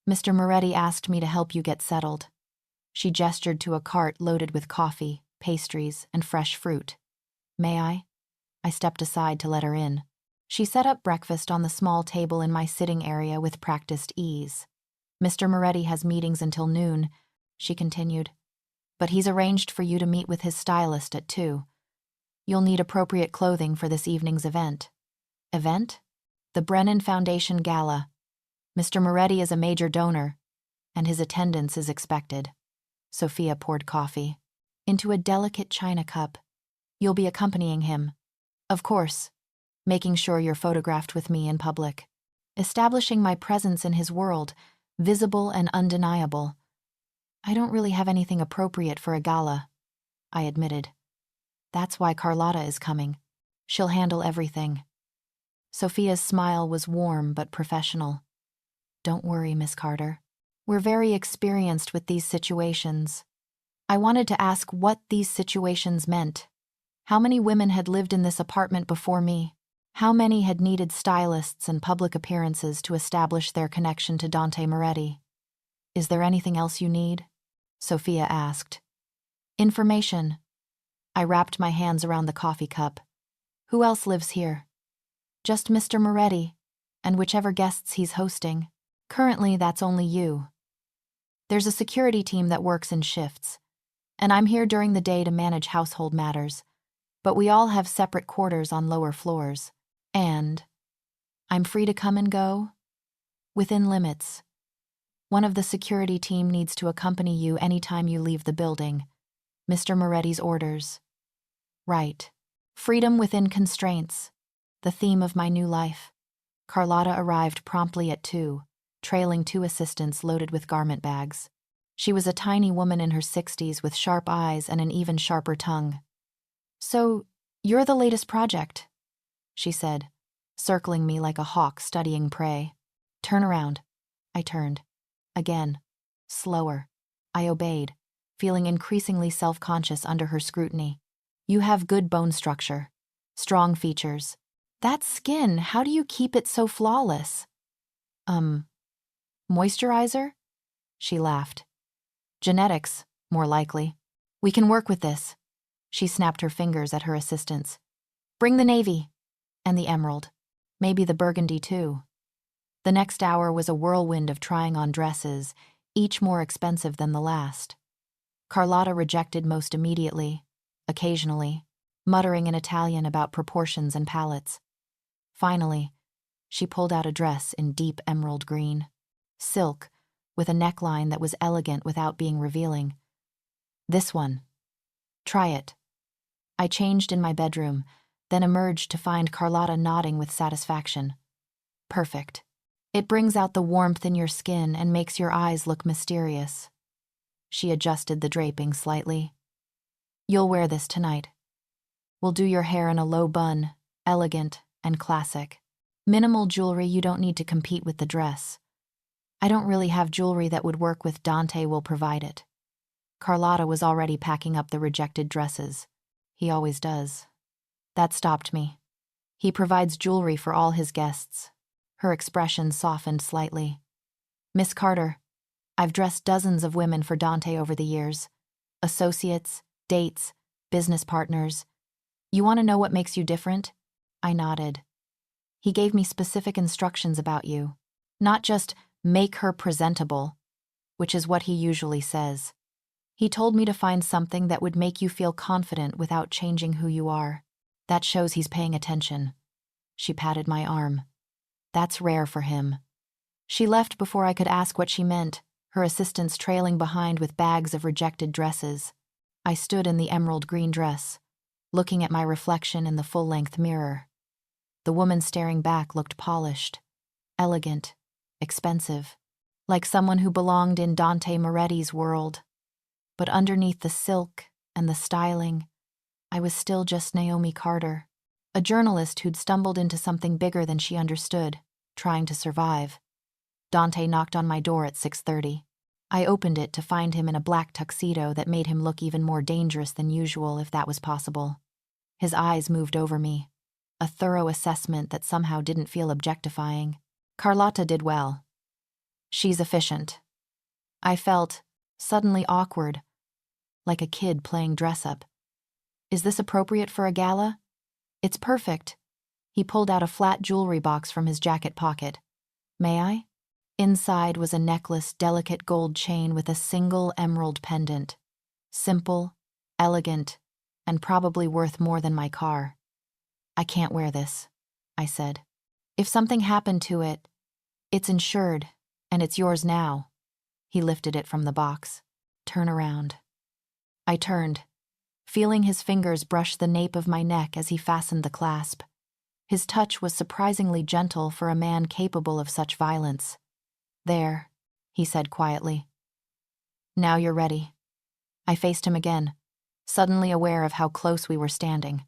Mr. Moretti asked me to help you get settled." She gestured to a cart loaded with coffee, pastries, and fresh fruit. "May I?" I stepped aside to let her in. She set up breakfast on the small table in my sitting area with practiced ease. "Mr. Moretti has meetings until noon," she continued, "but he's arranged for you to meet with his stylist at 2. You'll need appropriate clothing for this evening's event." "Event?" "The Brennan Foundation Gala. Mr. Moretti is a major donor, and his attendance is expected." Sophia poured coffee into a delicate china cup. "You'll be accompanying him." "Of course. Making sure you're photographed with me in public. Establishing my presence in his world, visible and undeniable." "I don't really have anything appropriate for a gala," I admitted. "That's why Carlotta is coming. She'll handle everything." Sophia's smile was warm but professional. "Don't worry, Miss Carter. We're very experienced with these situations." I wanted to ask what these situations meant. How many women had lived in this apartment before me? How many had needed stylists and public appearances to establish their connection to Dante Moretti? "Is there anything else you need?" Sophia asked. "Information." I wrapped my hands around the coffee cup. "Who else lives here?" "Just Mr. Moretti, and whichever guests he's hosting. Currently, that's only you. There's a security team that works in shifts, and I'm here during the day to manage household matters, but we all have separate quarters on lower floors. And I'm free to come and go, within limits. One of the security team needs to accompany you anytime you leave the building. Mr. Moretti's orders." Right. Freedom within constraints. The theme of my new life. Carlotta arrived promptly at 2, trailing 2 assistants loaded with garment bags. She was a tiny woman in her 60s with sharp eyes and an even sharper tongue. "So, you're the latest project," she said, circling me like a hawk studying prey. "Turn around." I turned. Again. Slower. I obeyed, feeling increasingly self-conscious under her scrutiny. "You have good bone structure. Strong features. That skin, how do you keep it so flawless?" Moisturizer?" She laughed. "Genetics, more likely. We can work with this." She snapped her fingers at her assistants. "Bring the navy. And the emerald. Maybe the burgundy too." The next hour was a whirlwind of trying on dresses, each more expensive than the last. Carlotta rejected most immediately, occasionally, muttering in Italian about proportions and palettes. Finally, she pulled out a dress in deep emerald green. Silk, with a neckline that was elegant without being revealing. "This one. Try it." I changed in my bedroom, then emerged to find Carlotta nodding with satisfaction. "Perfect. It brings out the warmth in your skin and makes your eyes look mysterious." She adjusted the draping slightly. "You'll wear this tonight. We'll do your hair in a low bun, elegant and classic. Minimal jewelry, you don't need to compete with the dress. I don't really have jewelry that would work with Dante will provide it." Carlotta was already packing up the rejected dresses. He always does. That stopped me. He provides jewelry for all his guests. Her expression softened slightly. "Miss Carter, I've dressed dozens of women for Dante over the years. Associates, dates, business partners. You want to know what makes you different?" I nodded. "He gave me specific instructions about you. Not just make her presentable, which is what he usually says. He told me to find something that would make you feel confident without changing who you are. That shows he's paying attention." She patted my arm. "That's rare for him." She left before I could ask what she meant, her assistants trailing behind with bags of rejected dresses. I stood in the emerald green dress, looking at my reflection in the full-length mirror. The woman staring back looked polished, elegant, expensive, like someone who belonged in Dante Moretti's world. But underneath the silk and the styling, I was still just Naomi Carter, a journalist who'd stumbled into something bigger than she understood, trying to survive. Dante knocked on my door at 6:30. I opened it to find him in a black tuxedo that made him look even more dangerous than usual, if that was possible. His eyes moved over me, a thorough assessment that somehow didn't feel objectifying. Carlotta did well. She's efficient. I felt suddenly awkward, like a kid playing dress-up. Is this appropriate for a gala? It's perfect. He pulled out a flat jewelry box from his jacket pocket. May I? Inside was a necklace, delicate gold chain with a single emerald pendant. Simple, elegant, and probably worth more than my car. I can't wear this, I said. If something happened to it, it's insured, and it's yours now. He lifted it from the box. Turn around. I turned, feeling his fingers brush the nape of my neck as he fastened the clasp. His touch was surprisingly gentle for a man capable of such violence. There, he said quietly. Now you're ready. I faced him again, suddenly aware of how close we were standing.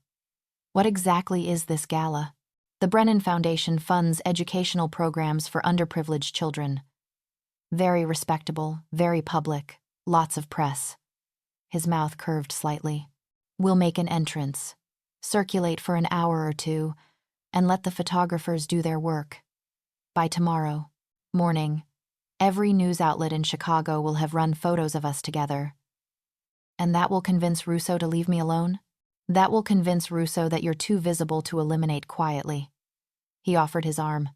What exactly is this gala? The Brennan Foundation funds educational programs for underprivileged children. Very respectable, very public, lots of press. His mouth curved slightly. We'll make an entrance, circulate for an hour or two, and let the photographers do their work. By tomorrow morning, every news outlet in Chicago will have run photos of us together. And that will convince Russo to leave me alone? That will convince Russo that you're too visible to eliminate quietly. He offered his arm.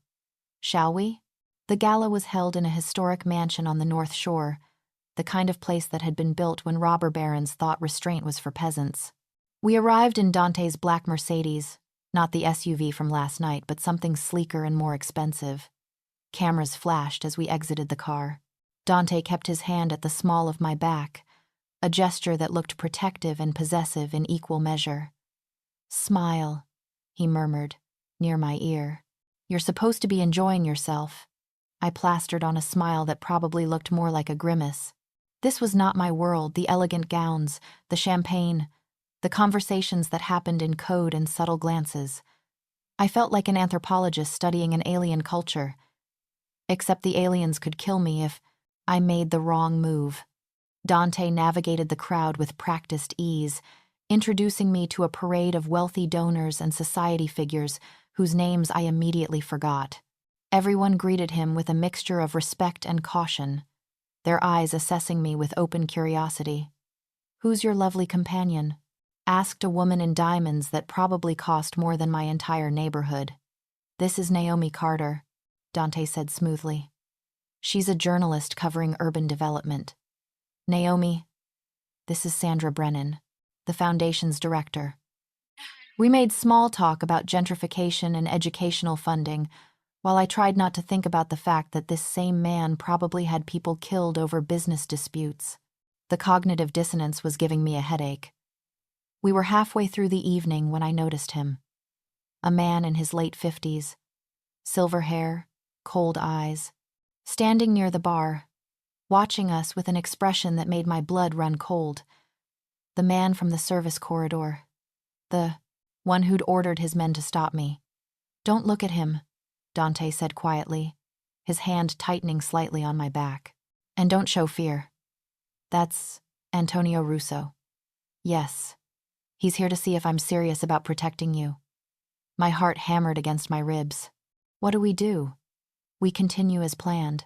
Shall we? The gala was held in a historic mansion on the North Shore, the kind of place that had been built when robber barons thought restraint was for peasants. We arrived in Dante's black Mercedes, not the SUV from last night, but something sleeker and more expensive. Cameras flashed as we exited the car. Dante kept his hand at the small of my back, a gesture that looked protective and possessive in equal measure. Smile, he murmured, near my ear. You're supposed to be enjoying yourself. I plastered on a smile that probably looked more like a grimace. This was not my world, the elegant gowns, the champagne, the conversations that happened in code and subtle glances. I felt like an anthropologist studying an alien culture. Except the aliens could kill me if I made the wrong move. Dante navigated the crowd with practiced ease, introducing me to a parade of wealthy donors and society figures whose names I immediately forgot. Everyone greeted him with a mixture of respect and caution, their eyes assessing me with open curiosity. Who's your lovely companion? Asked a woman in diamonds that probably cost more than my entire neighborhood. This is Naomi Carter, Dante said smoothly. She's a journalist covering urban development. Naomi, this is Sandra Brennan, the foundation's director. We made small talk about gentrification and educational funding, while I tried not to think about the fact that this same man probably had people killed over business disputes. The cognitive dissonance was giving me a headache. We were halfway through the evening when I noticed him. A man in his late 50s, silver hair, cold eyes, standing near the bar, watching us with an expression that made my blood run cold. The man from the service corridor, the one who'd ordered his men to stop me. Don't look at him, Dante said quietly, his hand tightening slightly on my back. And don't show fear. That's Antonio Russo. Yes, he's here to see if I'm serious about protecting you. My heart hammered against my ribs. What do? We continue as planned.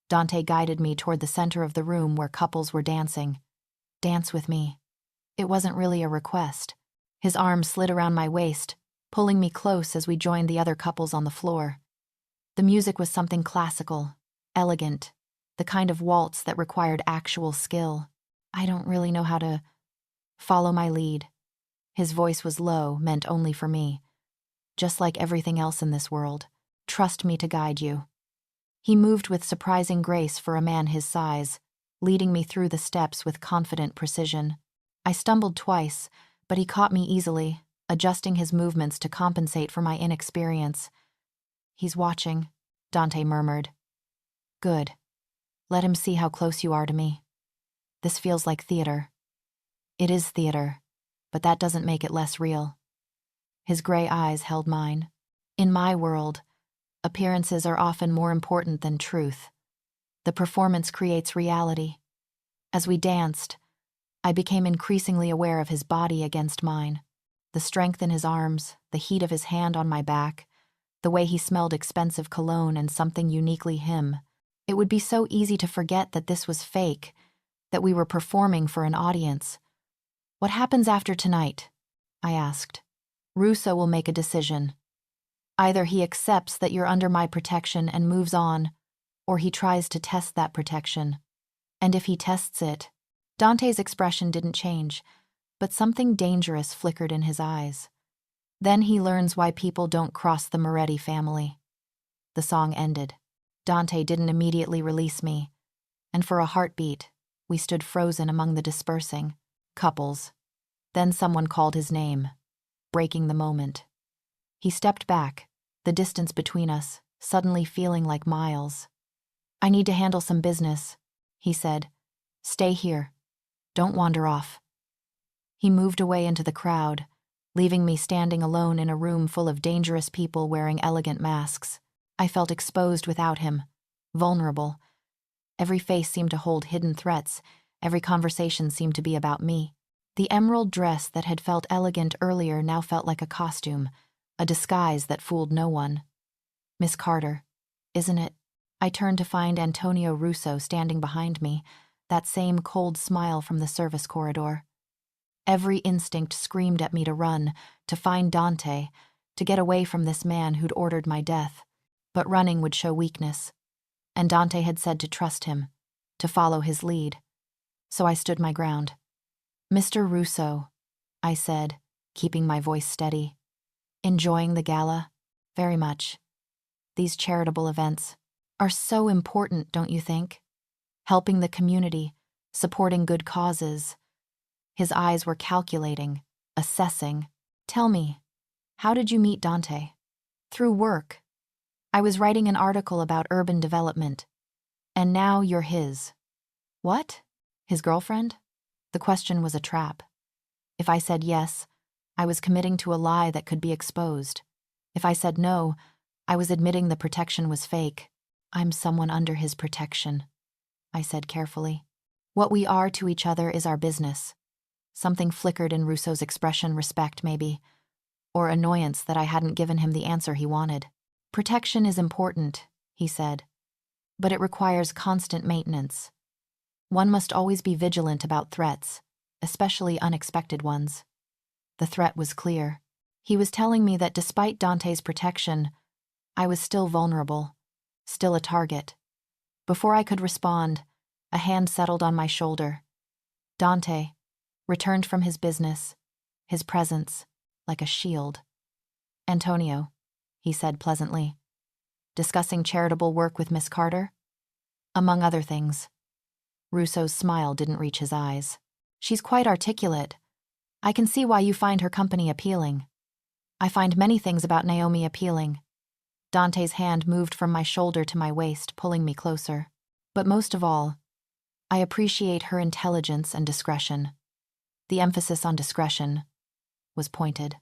Dante guided me toward the center of the room where couples were dancing. Dance with me. It wasn't really a request. His arm slid around my waist, pulling me close as we joined the other couples on the floor. The music was something classical, elegant, the kind of waltz that required actual skill. I don't really know how to follow my lead. His voice was low, meant only for me. Just like everything else in this world, trust me to guide you. He moved with surprising grace for a man his size, leading me through the steps with confident precision. I stumbled twice, but he caught me easily, adjusting his movements to compensate for my inexperience. "He's watching," Dante murmured. "Good. Let him see how close you are to me. This feels like theater." "It is theater, but that doesn't make it less real." His gray eyes held mine. "In my world, appearances are often more important than truth. The performance creates reality." As we danced, I became increasingly aware of his body against mine, the strength in his arms, the heat of his hand on my back, the way he smelled expensive cologne and something uniquely him. It would be so easy to forget that this was fake, that we were performing for an audience. "What happens after tonight?" I asked. "Russo will make a decision. Either he accepts that you're under my protection and moves on, or he tries to test that protection. And if he tests it..." Dante's expression didn't change, but something dangerous flickered in his eyes. "Then he learns why people don't cross the Moretti family." The song ended. Dante didn't immediately release me, and for a heartbeat, we stood frozen among the dispersing couples. Then someone called his name, breaking the moment. He stepped back, the distance between us suddenly feeling like miles. "I need to handle some business," he said. "Stay here. Don't wander off." He moved away into the crowd, leaving me standing alone in a room full of dangerous people wearing elegant masks. I felt exposed without him, vulnerable. Every face seemed to hold hidden threats, every conversation seemed to be about me. The emerald dress that had felt elegant earlier now felt like a costume, a disguise that fooled no one. "Miss Carter, isn't it?" I turned to find Antonio Russo standing behind me, that same cold smile from the service corridor. Every instinct screamed at me to run, to find Dante, to get away from this man who'd ordered my death. But running would show weakness, and Dante had said to trust him, to follow his lead. So I stood my ground. "Mr. Russo," I said, keeping my voice steady. "Enjoying the gala? Very much. These charitable events are so important, don't you think? Helping the community, supporting good causes." His eyes were calculating, assessing. "Tell me, how did you meet Dante?" "Through work. I was writing an article about urban development. And now you're his." "What? His girlfriend?" The question was a trap. If I said yes, I was committing to a lie that could be exposed. If I said no, I was admitting the protection was fake. "I'm someone under his protection," I said carefully. "What we are to each other is our business." Something flickered in Russo's expression, respect maybe, or annoyance that I hadn't given him the answer he wanted. "Protection is important," he said, "but it requires constant maintenance. One must always be vigilant about threats, especially unexpected ones." The threat was clear. He was telling me that despite Dante's protection, I was still vulnerable, still a target. Before I could respond, a hand settled on my shoulder. Dante, returned from his business, his presence, like a shield. "Antonio," he said pleasantly. "Discussing charitable work with Miss Carter?" "Among other things." Russo's smile didn't reach his eyes. "She's quite articulate. I can see why you find her company appealing." "I find many things about Naomi appealing." Dante's hand moved from my shoulder to my waist, pulling me closer. "But most of all, I appreciate her intelligence and discretion." The emphasis on discretion was pointed.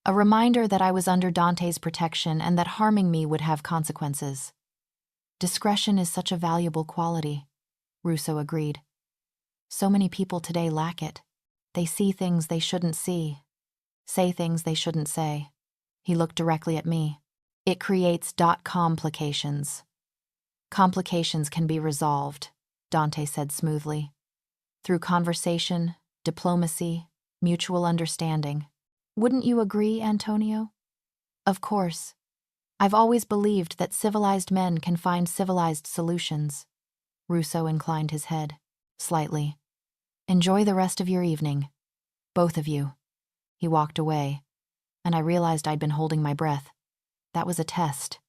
A reminder that I was under Dante's protection and that harming me would have consequences. "Discretion is such a valuable quality," Russo agreed. "So many people today lack it. They see things they shouldn't see, say things they shouldn't say." He looked directly at me. "It creates complications." "Complications can be resolved," Dante said smoothly. "Through conversation, diplomacy, mutual understanding. Wouldn't you agree, Antonio?" "Of course. I've always believed that civilized men can find civilized solutions." Russo inclined his head, slightly. "Enjoy the rest of your evening. Both of you." He walked away, and I realized I'd been holding my breath. "That was a test,"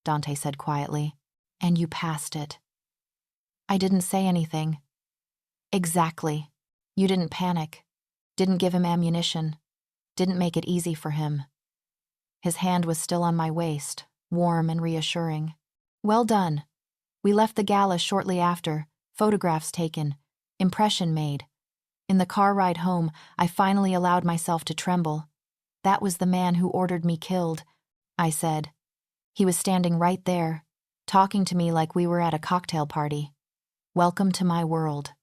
Dante said quietly. "And you passed it." I didn't say anything. "Exactly. You didn't panic. Didn't give him ammunition. Didn't make it easy for him. His hand was still on my waist, warm and reassuring. Well done. We left the gala shortly after, photographs taken, impression made. In the car ride home, I finally allowed myself to tremble. That was the man who ordered me killed, I said. He was standing right there, talking to me like we were at a cocktail party. Welcome to my world.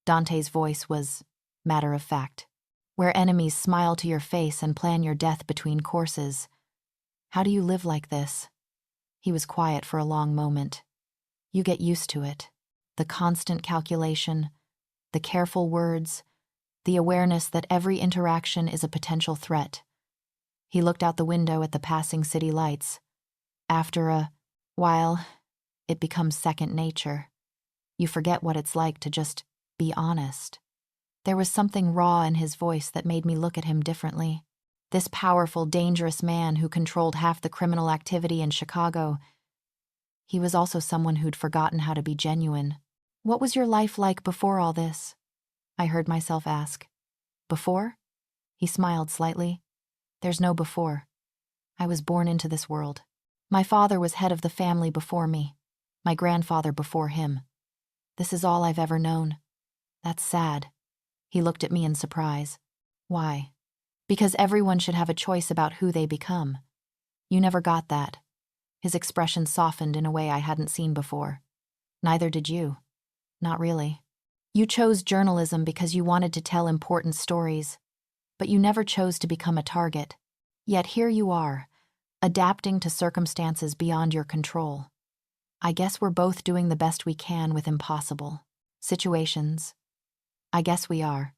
Dante's voice was matter of fact, where enemies smile to your face and plan your death between courses. How do you live like this? He was quiet for a long moment. You get used to it. The constant calculation, the careful words, the awareness that every interaction is a potential threat. He looked out the window at the passing city lights. After a while, it becomes second nature. You forget what it's like to just be honest. There was something raw in his voice that made me look at him differently. This powerful, dangerous man who controlled half the criminal activity in Chicago. He was also someone who'd forgotten how to be genuine. What was your life like before all this? I heard myself ask. Before? He smiled slightly. There's no before. I was born into this world. My father was head of the family before me. My grandfather before him. This is all I've ever known. That's sad. He looked at me in surprise. Why? Because everyone should have a choice about who they become. You never got that. His expression softened in a way I hadn't seen before. Neither did you. Not really. You chose journalism because you wanted to tell important stories, but you never chose to become a target. Yet here you are, adapting to circumstances beyond your control. I guess we're both doing the best we can with impossible situations. I guess we are.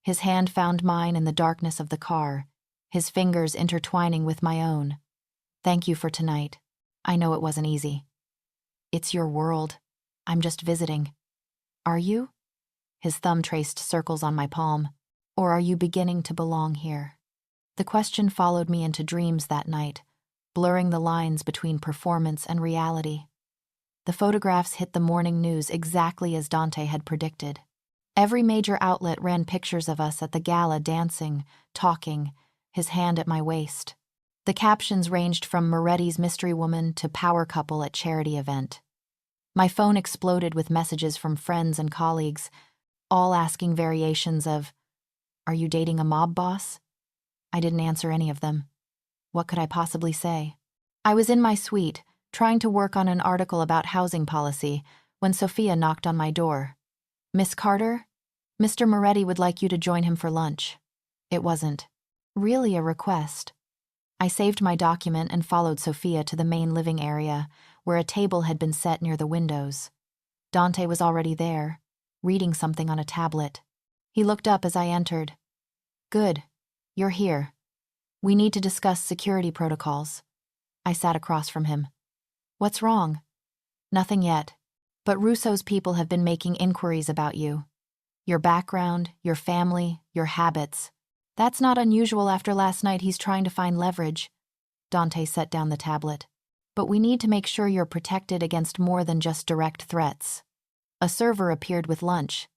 His hand found mine in the darkness of the car, his fingers intertwining with my own. Thank you for tonight. I know it wasn't easy. It's your world. I'm just visiting. Are you? His thumb traced circles on my palm. Or are you beginning to belong here? The question followed me into dreams that night, blurring the lines between performance and reality. The photographs hit the morning news exactly as Dante had predicted. Every major outlet ran pictures of us at the gala dancing, talking, his hand at my waist. The captions ranged from Moretti's mystery woman to power couple at charity event. My phone exploded with messages from friends and colleagues, all asking variations of, "Are you dating a mob boss?" I didn't answer any of them. What could I possibly say? I was in my suite, trying to work on an article about housing policy, when Sophia knocked on my door. "Miss Carter? Mr. Moretti would like you to join him for lunch." It wasn't really a request. I saved my document and followed Sophia to the main living area, where a table had been set near the windows. Dante was already there, reading something on a tablet. He looked up as I entered. "Good. You're here. We need to discuss security protocols." I sat across from him. "What's wrong?" "Nothing yet. But Russo's people have been making inquiries about you. Your background, your family, your habits. That's not unusual after last night. He's trying to find leverage." Dante set down the tablet. "But we need to make sure you're protected against more than just direct threats." A server appeared with lunch.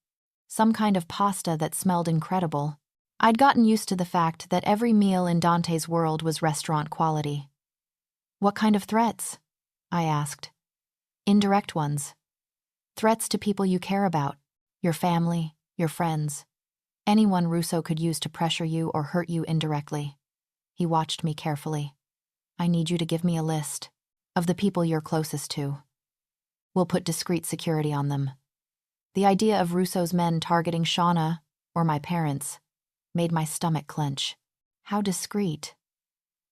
Some kind of pasta that smelled incredible. I'd gotten used to the fact that every meal in Dante's world was restaurant quality. "What kind of threats?" I asked. "Indirect ones. Threats to people you care about, your family, your friends. Anyone Russo could use to pressure you or hurt you indirectly." He watched me carefully. "I need you to give me a list of the people you're closest to. We'll put discreet security on them." The idea of Russo's men targeting Shauna, or my parents, made my stomach clench. How discreet?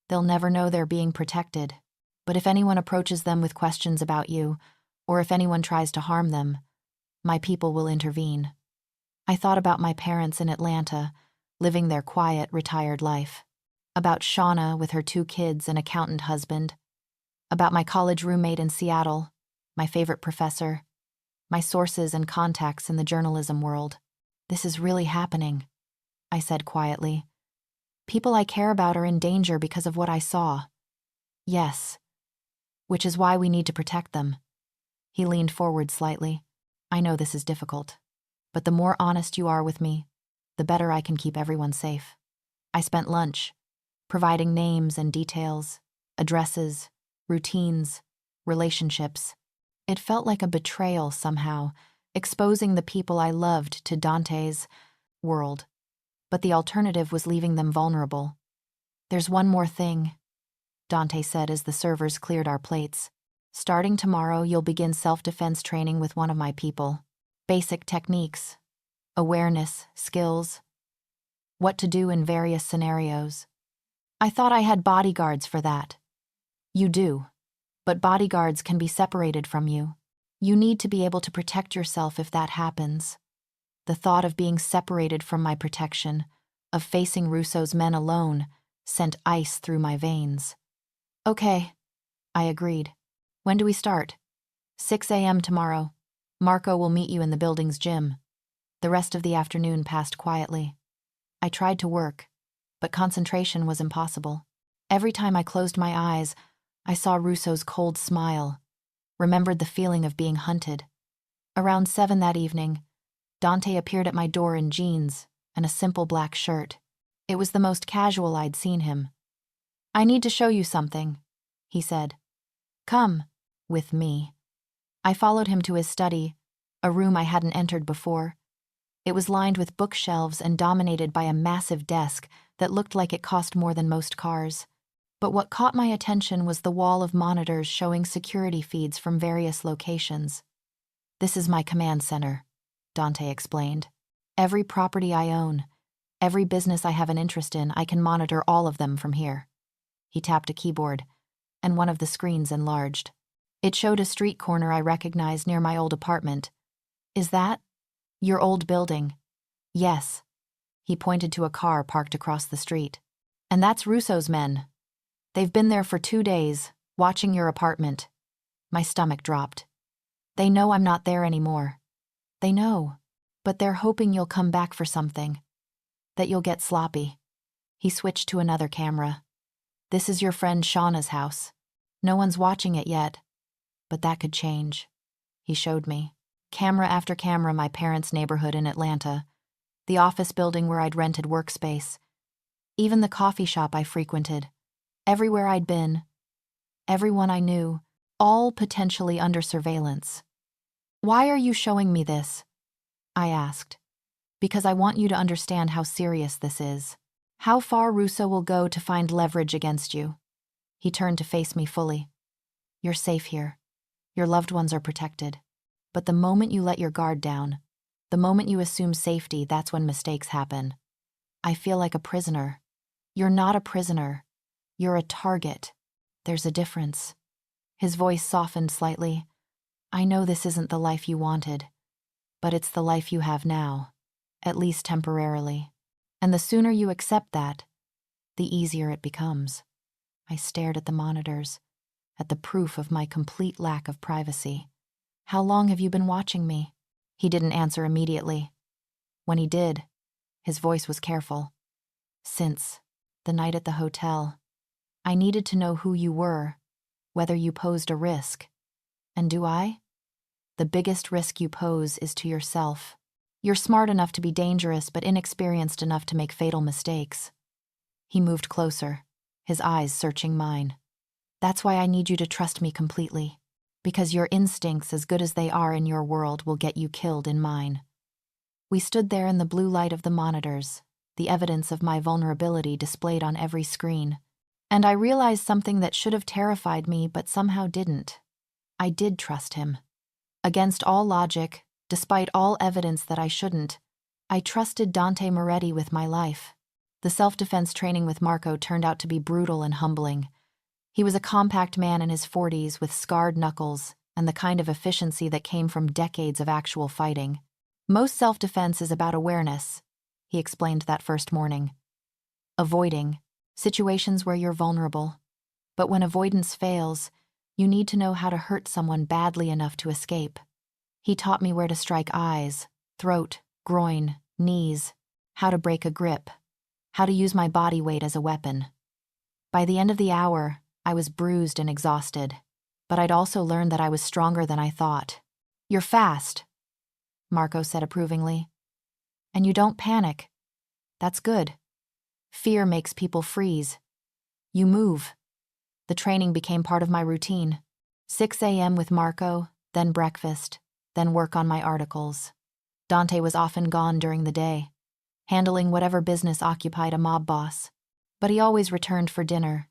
They'll never know they're being protected. But if anyone approaches them with questions about you, or if anyone tries to harm them, my people will intervene. I thought about my parents in Atlanta, living their quiet, retired life. About Shauna with her 2 kids and accountant husband. About my college roommate in Seattle, my favorite professor, my sources and contacts in the journalism world. This is really happening, I said quietly. People I care about are in danger because of what I saw. Yes. Which is why we need to protect them. He leaned forward slightly. I know this is difficult, but the more honest you are with me, the better I can keep everyone safe. I spent lunch, providing names and details, addresses, routines, relationships. It felt like a betrayal somehow, exposing the people I loved to Dante's world. But the alternative was leaving them vulnerable. "There's one more thing," Dante said as the servers cleared our plates. "Starting tomorrow, you'll begin self-defense training with one of my people. Basic techniques, awareness, skills, what to do in various scenarios." I thought I had bodyguards for that. You do, but bodyguards can be separated from you. You need to be able to protect yourself if that happens. The thought of being separated from my protection, of facing Russo's men alone, sent ice through my veins. "Okay," I agreed. "When do we start?" 6 a.m. tomorrow. Marco will meet you in the building's gym." The rest of the afternoon passed quietly. I tried to work, but concentration was impossible. Every time I closed my eyes, I saw Russo's cold smile, remembered the feeling of being hunted. Around 7 that evening, Dante appeared at my door in jeans and a simple black shirt. It was the most casual I'd seen him. "I need to show you something," he said. "Come with me." I followed him to his study, a room I hadn't entered before. It was lined with bookshelves and dominated by a massive desk that looked like it cost more than most cars. But what caught my attention was the wall of monitors showing security feeds from various locations. "This is my command center," Dante explained. "Every property I own, every business I have an interest in, I can monitor all of them from here." He tapped a keyboard, and one of the screens enlarged. It showed a street corner I recognized near my old apartment. "Is that your old building?" "Yes." He pointed to a car parked across the street. "And that's Russo's men. They've been there for 2 days, watching your apartment." My stomach dropped. "They know I'm not there anymore." "They know, but they're hoping you'll come back for something. That you'll get sloppy." He switched to another camera. "This is your friend Shauna's house. No one's watching it yet, but that could change." He showed me, camera after camera, my parents' neighborhood in Atlanta, the office building where I'd rented workspace, even the coffee shop I frequented, everywhere I'd been, everyone I knew, all potentially under surveillance. "Why are you showing me this?" I asked. "Because I want you to understand how serious this is. How far Russo will go to find leverage against you." He turned to face me fully. "You're safe here. Your loved ones are protected. But the moment you let your guard down, the moment you assume safety, that's when mistakes happen. I feel like a prisoner." "You're not a prisoner. You're a target. There's a difference." His voice softened slightly. "I know this isn't the life you wanted, but it's the life you have now, at least temporarily. And the sooner you accept that, the easier it becomes." I stared at the monitors, at the proof of my complete lack of privacy. "How long have you been watching me?" He didn't answer immediately. When he did, his voice was careful. "Since the night at the hotel. I needed to know who you were, whether you posed a risk. And do I? The biggest risk you pose is to yourself. You're smart enough to be dangerous, but inexperienced enough to make fatal mistakes." He moved closer, his eyes searching mine. "That's why I need you to trust me completely. Because your instincts, as good as they are in your world, will get you killed in mine." We stood there in the blue light of the monitors, the evidence of my vulnerability displayed on every screen. And I realized something that should have terrified me, but somehow didn't. I did trust him. Against all logic, despite all evidence that I shouldn't, I trusted Dante Moretti with my life. The self-defense training with Marco turned out to be brutal and humbling. He was a compact man in his 40s with scarred knuckles and the kind of efficiency that came from decades of actual fighting. "Most self-defense is about awareness," he explained that first morning. "Avoiding situations where you're vulnerable. But when avoidance fails, you need to know how to hurt someone badly enough to escape." He taught me where to strike eyes, throat, groin, knees, how to break a grip, how to use my body weight as a weapon. By the end of the hour, I was bruised and exhausted, but I'd also learned that I was stronger than I thought. "You're fast," Marco said approvingly. "And you don't panic. That's good. Fear makes people freeze. You move. The training became part of my routine. 6 a.m. with Marco, then breakfast, then work on my articles. Dante was often gone during the day, handling whatever business occupied a mob boss. But he always returned for dinner,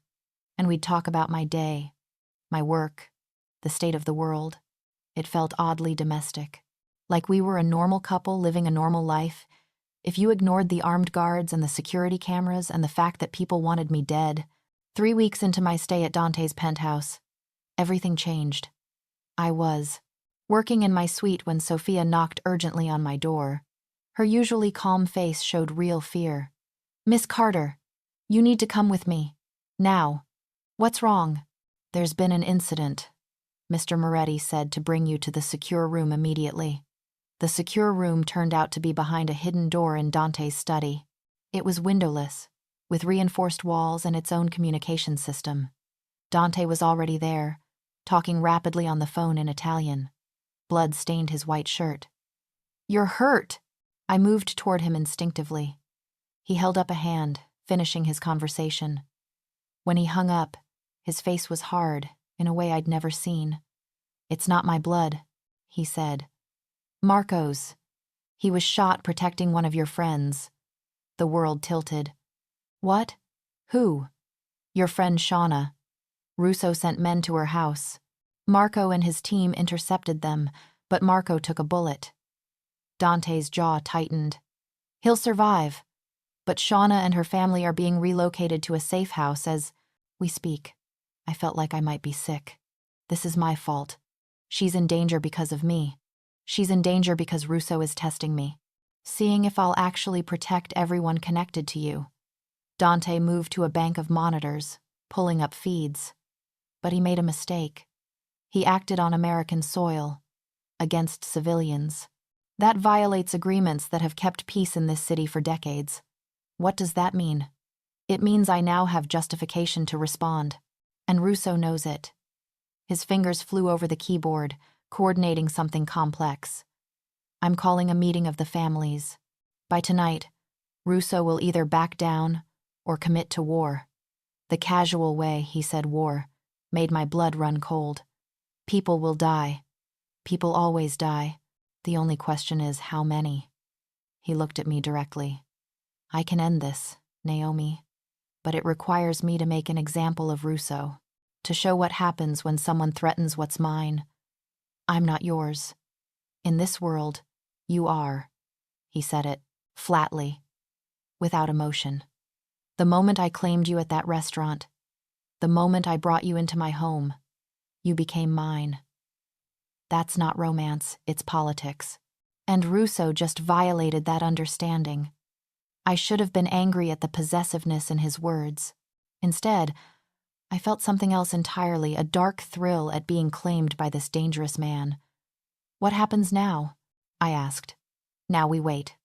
and we'd talk about my day, my work, the state of the world. It felt oddly domestic, like we were a normal couple living a normal life. If you ignored the armed guards and the security cameras and the fact that people wanted me dead. 3 weeks into my stay at Dante's penthouse, everything changed. I was working in my suite when Sophia knocked urgently on my door. Her usually calm face showed real fear. "Miss Carter, you need to come with me. Now. What's wrong?" "There's been an incident," Mr. Moretti said, "to bring you to the secure room immediately." The secure room turned out to be behind a hidden door in Dante's study. It was windowless, with reinforced walls and its own communication system. Dante was already there, talking rapidly on the phone in Italian. Blood stained his white shirt. "You're hurt!" I moved toward him instinctively. He held up a hand, finishing his conversation. When he hung up, his face was hard, in a way I'd never seen. "It's not my blood," he said. "Marco's. He was shot protecting one of your friends." The world tilted. "What? Who?" "Your friend Shauna. Russo sent men to her house. Marco and his team intercepted them, but Marco took a bullet." Dante's jaw tightened. "He'll survive. But Shauna and her family are being relocated to a safe house as we speak." I felt like I might be sick. This is my fault. She's in danger because of me. She's in danger because Russo is testing me, seeing if I'll actually protect everyone connected to you. Dante moved to a bank of monitors, pulling up feeds. But he made a mistake. He acted on American soil, against civilians. That violates agreements that have kept peace in this city for decades. What does that mean? It means I now have justification to respond. And Russo knows it. His fingers flew over the keyboard, coordinating something complex. "I'm calling a meeting of the families. By tonight, Russo will either back down or commit to war." The casual way he said war made my blood run cold. "People will die. People always die. The only question is how many." He looked at me directly. "I can end this, Naomi, but it requires me to make an example of Russo, to show what happens when someone threatens what's mine. I'm not yours. In this world, you are." He said it, flatly, without emotion. "The moment I claimed you at that restaurant, the moment I brought you into my home, you became mine. That's not romance, it's politics. And Russo just violated that understanding." I should have been angry at the possessiveness in his words. Instead, I felt something else entirely, a dark thrill at being claimed by this dangerous man. "What happens now?" I asked. "Now we wait.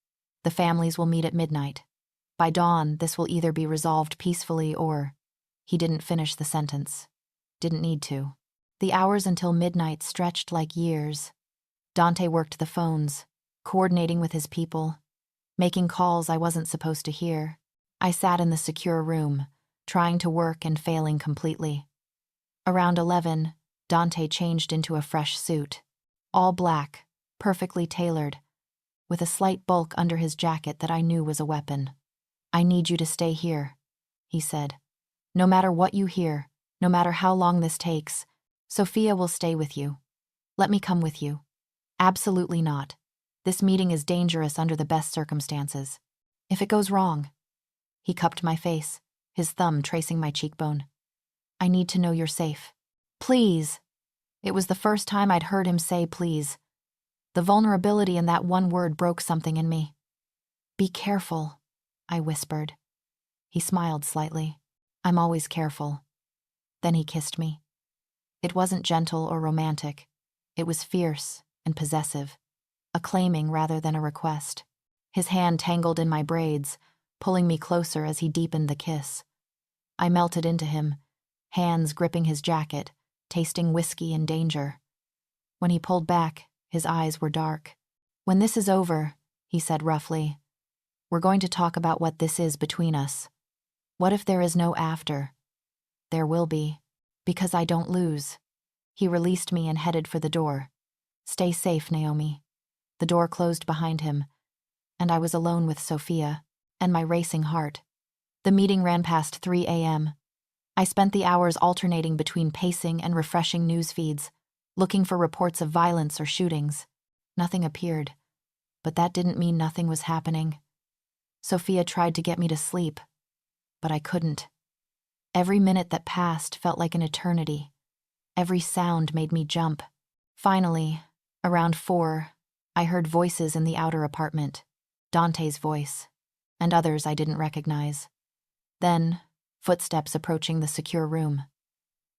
The families will meet at midnight. By dawn, this will either be resolved peacefully or—" He didn't finish the sentence. Didn't need to. The hours until midnight stretched like years. Dante worked the phones, coordinating with his people, making calls I wasn't supposed to hear. I sat in the secure room, trying to work and failing completely. Around 11, Dante changed into a fresh suit, all black, perfectly tailored, with a slight bulk under his jacket that I knew was a weapon. "I need you to stay here," he said. "No matter what you hear, no matter how long this takes, Sophia will stay with you. Let me come with you." "Absolutely not. This meeting is dangerous under the best circumstances. If it goes wrong—" He cupped my face, his thumb tracing my cheekbone. "I need to know you're safe. Please." It was the first time I'd heard him say please. The vulnerability in that one word broke something in me. "Be careful," I whispered. He smiled slightly. "I'm always careful." Then he kissed me. It wasn't gentle or romantic. It was fierce and possessive, a claiming rather than a request. His hand tangled in my braids, pulling me closer as he deepened the kiss. I melted into him, hands gripping his jacket, tasting whiskey and danger. When he pulled back, his eyes were dark. "When this is over," he said roughly, We're going to talk about what this is between us. What if there is no after? There will be, because I don't lose. He released me and headed for the door. Stay safe, Naomi. The door closed behind him, and I was alone with Sophia and my racing heart. The meeting ran past 3 a.m. I spent the hours alternating between pacing and refreshing news feeds, looking for reports of violence or shootings. Nothing appeared, but that didn't mean nothing was happening. Sophia tried to get me to sleep, but I couldn't. Every minute that passed felt like an eternity. Every sound made me jump. Finally, around 4, I heard voices in the outer apartment. Dante's voice, and others I didn't recognize. Then, footsteps approaching the secure room.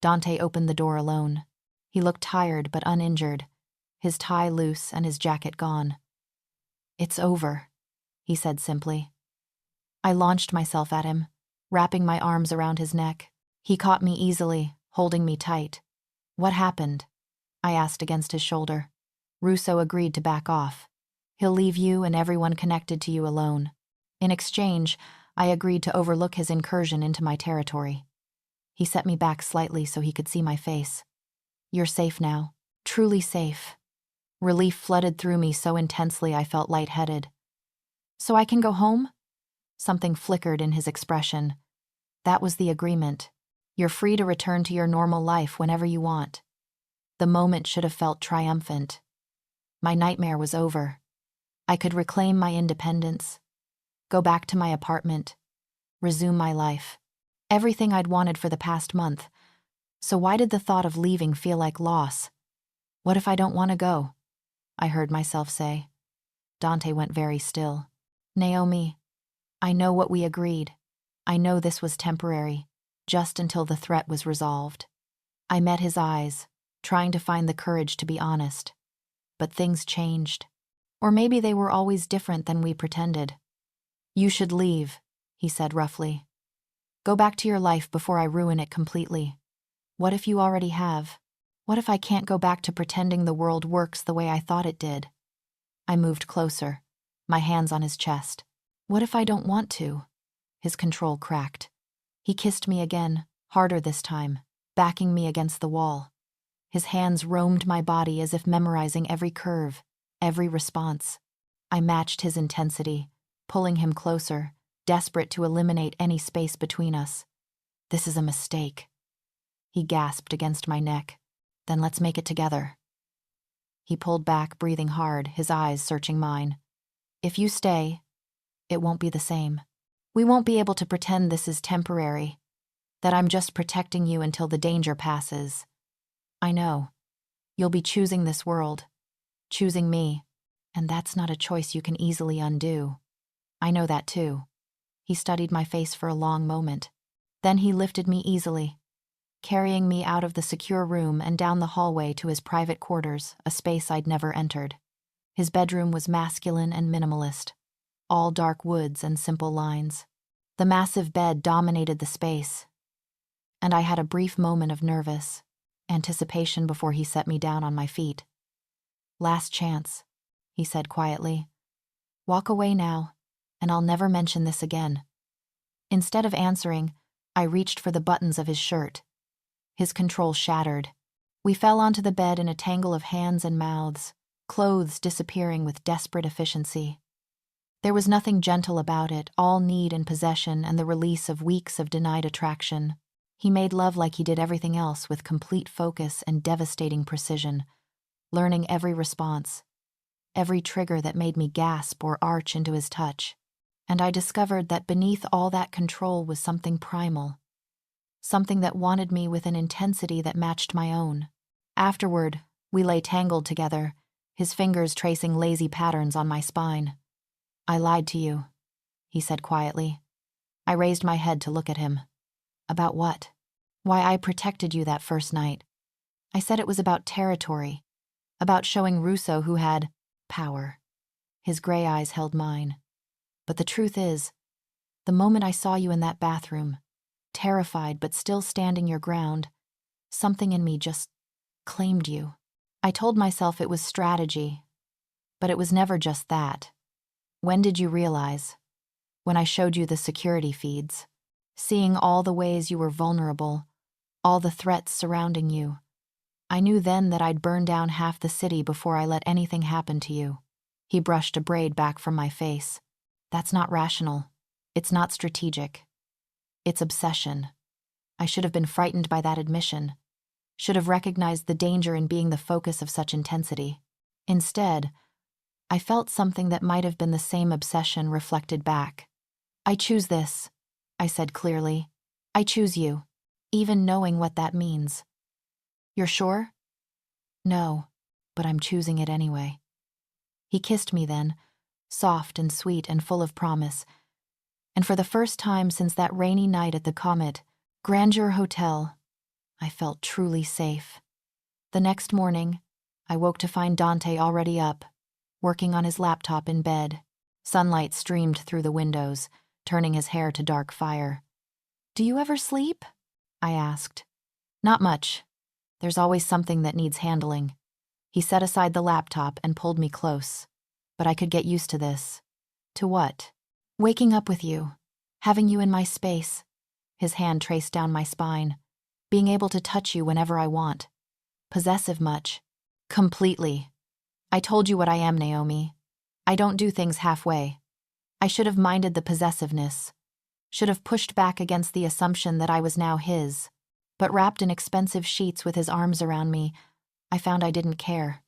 Dante opened the door alone. He looked tired but uninjured, his tie loose and his jacket gone. "It's over," he said simply. I launched myself at him, wrapping my arms around his neck. He caught me easily, holding me tight. "What happened?" I asked against his shoulder. Russo agreed to back off. "He'll leave you and everyone connected to you alone." In exchange, I agreed to overlook his incursion into my territory. He set me back slightly so he could see my face. "You're safe now, truly safe." Relief flooded through me so intensely I felt lightheaded. "So I can go home?" Something flickered in his expression. "That was the agreement. You're free to return to your normal life whenever you want." The moment should have felt triumphant. My nightmare was over. I could reclaim my independence, go back to my apartment, resume my life. Everything I'd wanted for the past month. So why did the thought of leaving feel like loss? "What if I don't want to go?" I heard myself say. Dante went very still. "Naomi, I know what we agreed. I know this was temporary, just until the threat was resolved." I met his eyes, trying to find the courage to be honest. But things changed. Or maybe they were always different than we pretended. "You should leave," he said roughly. "Go back to your life before I ruin it completely." "What if you already have? What if I can't go back to pretending the world works the way I thought it did?" I moved closer, my hands on his chest. "What if I don't want to?" His control cracked. He kissed me again, harder this time, backing me against the wall. His hands roamed my body as if memorizing every curve, every response. I matched his intensity, pulling him closer, desperate to eliminate any space between us. "This is a mistake." He gasped against my neck. "Then let's make it together." He pulled back, breathing hard, his eyes searching mine. "If you stay, it won't be the same. We won't be able to pretend this is temporary, that I'm just protecting you until the danger passes. I know. You'll be choosing this world, choosing me, and that's not a choice you can easily undo. I know that too." He studied my face for a long moment. Then he lifted me easily, carrying me out of the secure room and down the hallway to his private quarters, a space I'd never entered. His bedroom was masculine and minimalist, all dark woods and simple lines. The massive bed dominated the space, and I had a brief moment of nervous anticipation before he set me down on my feet. "Last chance," he said quietly. "Walk away now, and I'll never mention this again." Instead of answering, I reached for the buttons of his shirt. His control shattered. We fell onto the bed in a tangle of hands and mouths, clothes disappearing with desperate efficiency. There was nothing gentle about it, all need and possession and the release of weeks of denied attraction. He made love like he did everything else with complete focus and devastating precision, learning every response, every trigger that made me gasp or arch into his touch. And I discovered that beneath all that control was something primal, something that wanted me with an intensity that matched my own. Afterward, we lay tangled together, his fingers tracing lazy patterns on my spine. "I lied to you," he said quietly. I raised my head to look at him. "About what?" "Why I protected you that first night. I said it was about territory, about showing Russo who had power." His gray eyes held mine. "But the truth is, the moment I saw you in that bathroom, terrified but still standing your ground, something in me just claimed you. I told myself it was strategy, but it was never just that." "When did you realize?" when I showed you the security feeds, seeing all the ways you were vulnerable, all the threats surrounding you. I knew then that I'd burn down half the city before I let anything happen to you. He brushed a braid back from my face. That's not rational. It's not strategic. It's obsession. I should have been frightened by that admission. Should have recognized the danger in being the focus of such intensity. Instead, I felt something that might have been the same obsession reflected back. I choose this, I said clearly. I choose you, even knowing what that means. You're sure? No, but I'm choosing it anyway. He kissed me then, soft and sweet and full of promise. And for the first time since that rainy night at the Comet, Grandeur Hotel, I felt truly safe. The next morning, I woke to find Dante already up, working on his laptop in bed. Sunlight streamed through the windows, turning his hair to dark fire. Do you ever sleep? I asked. Not much. There's always something that needs handling. He set aside the laptop and pulled me close. But I could get used to this. To what? Waking up with you. Having you in my space. His hand traced down my spine. Being able to touch you whenever I want. Possessive much. Completely. I told you what I am, Naomi. I don't do things halfway. I should have minded the possessiveness. Should have pushed back against the assumption that I was now his. But wrapped in expensive sheets with his arms around me, I found I didn't care.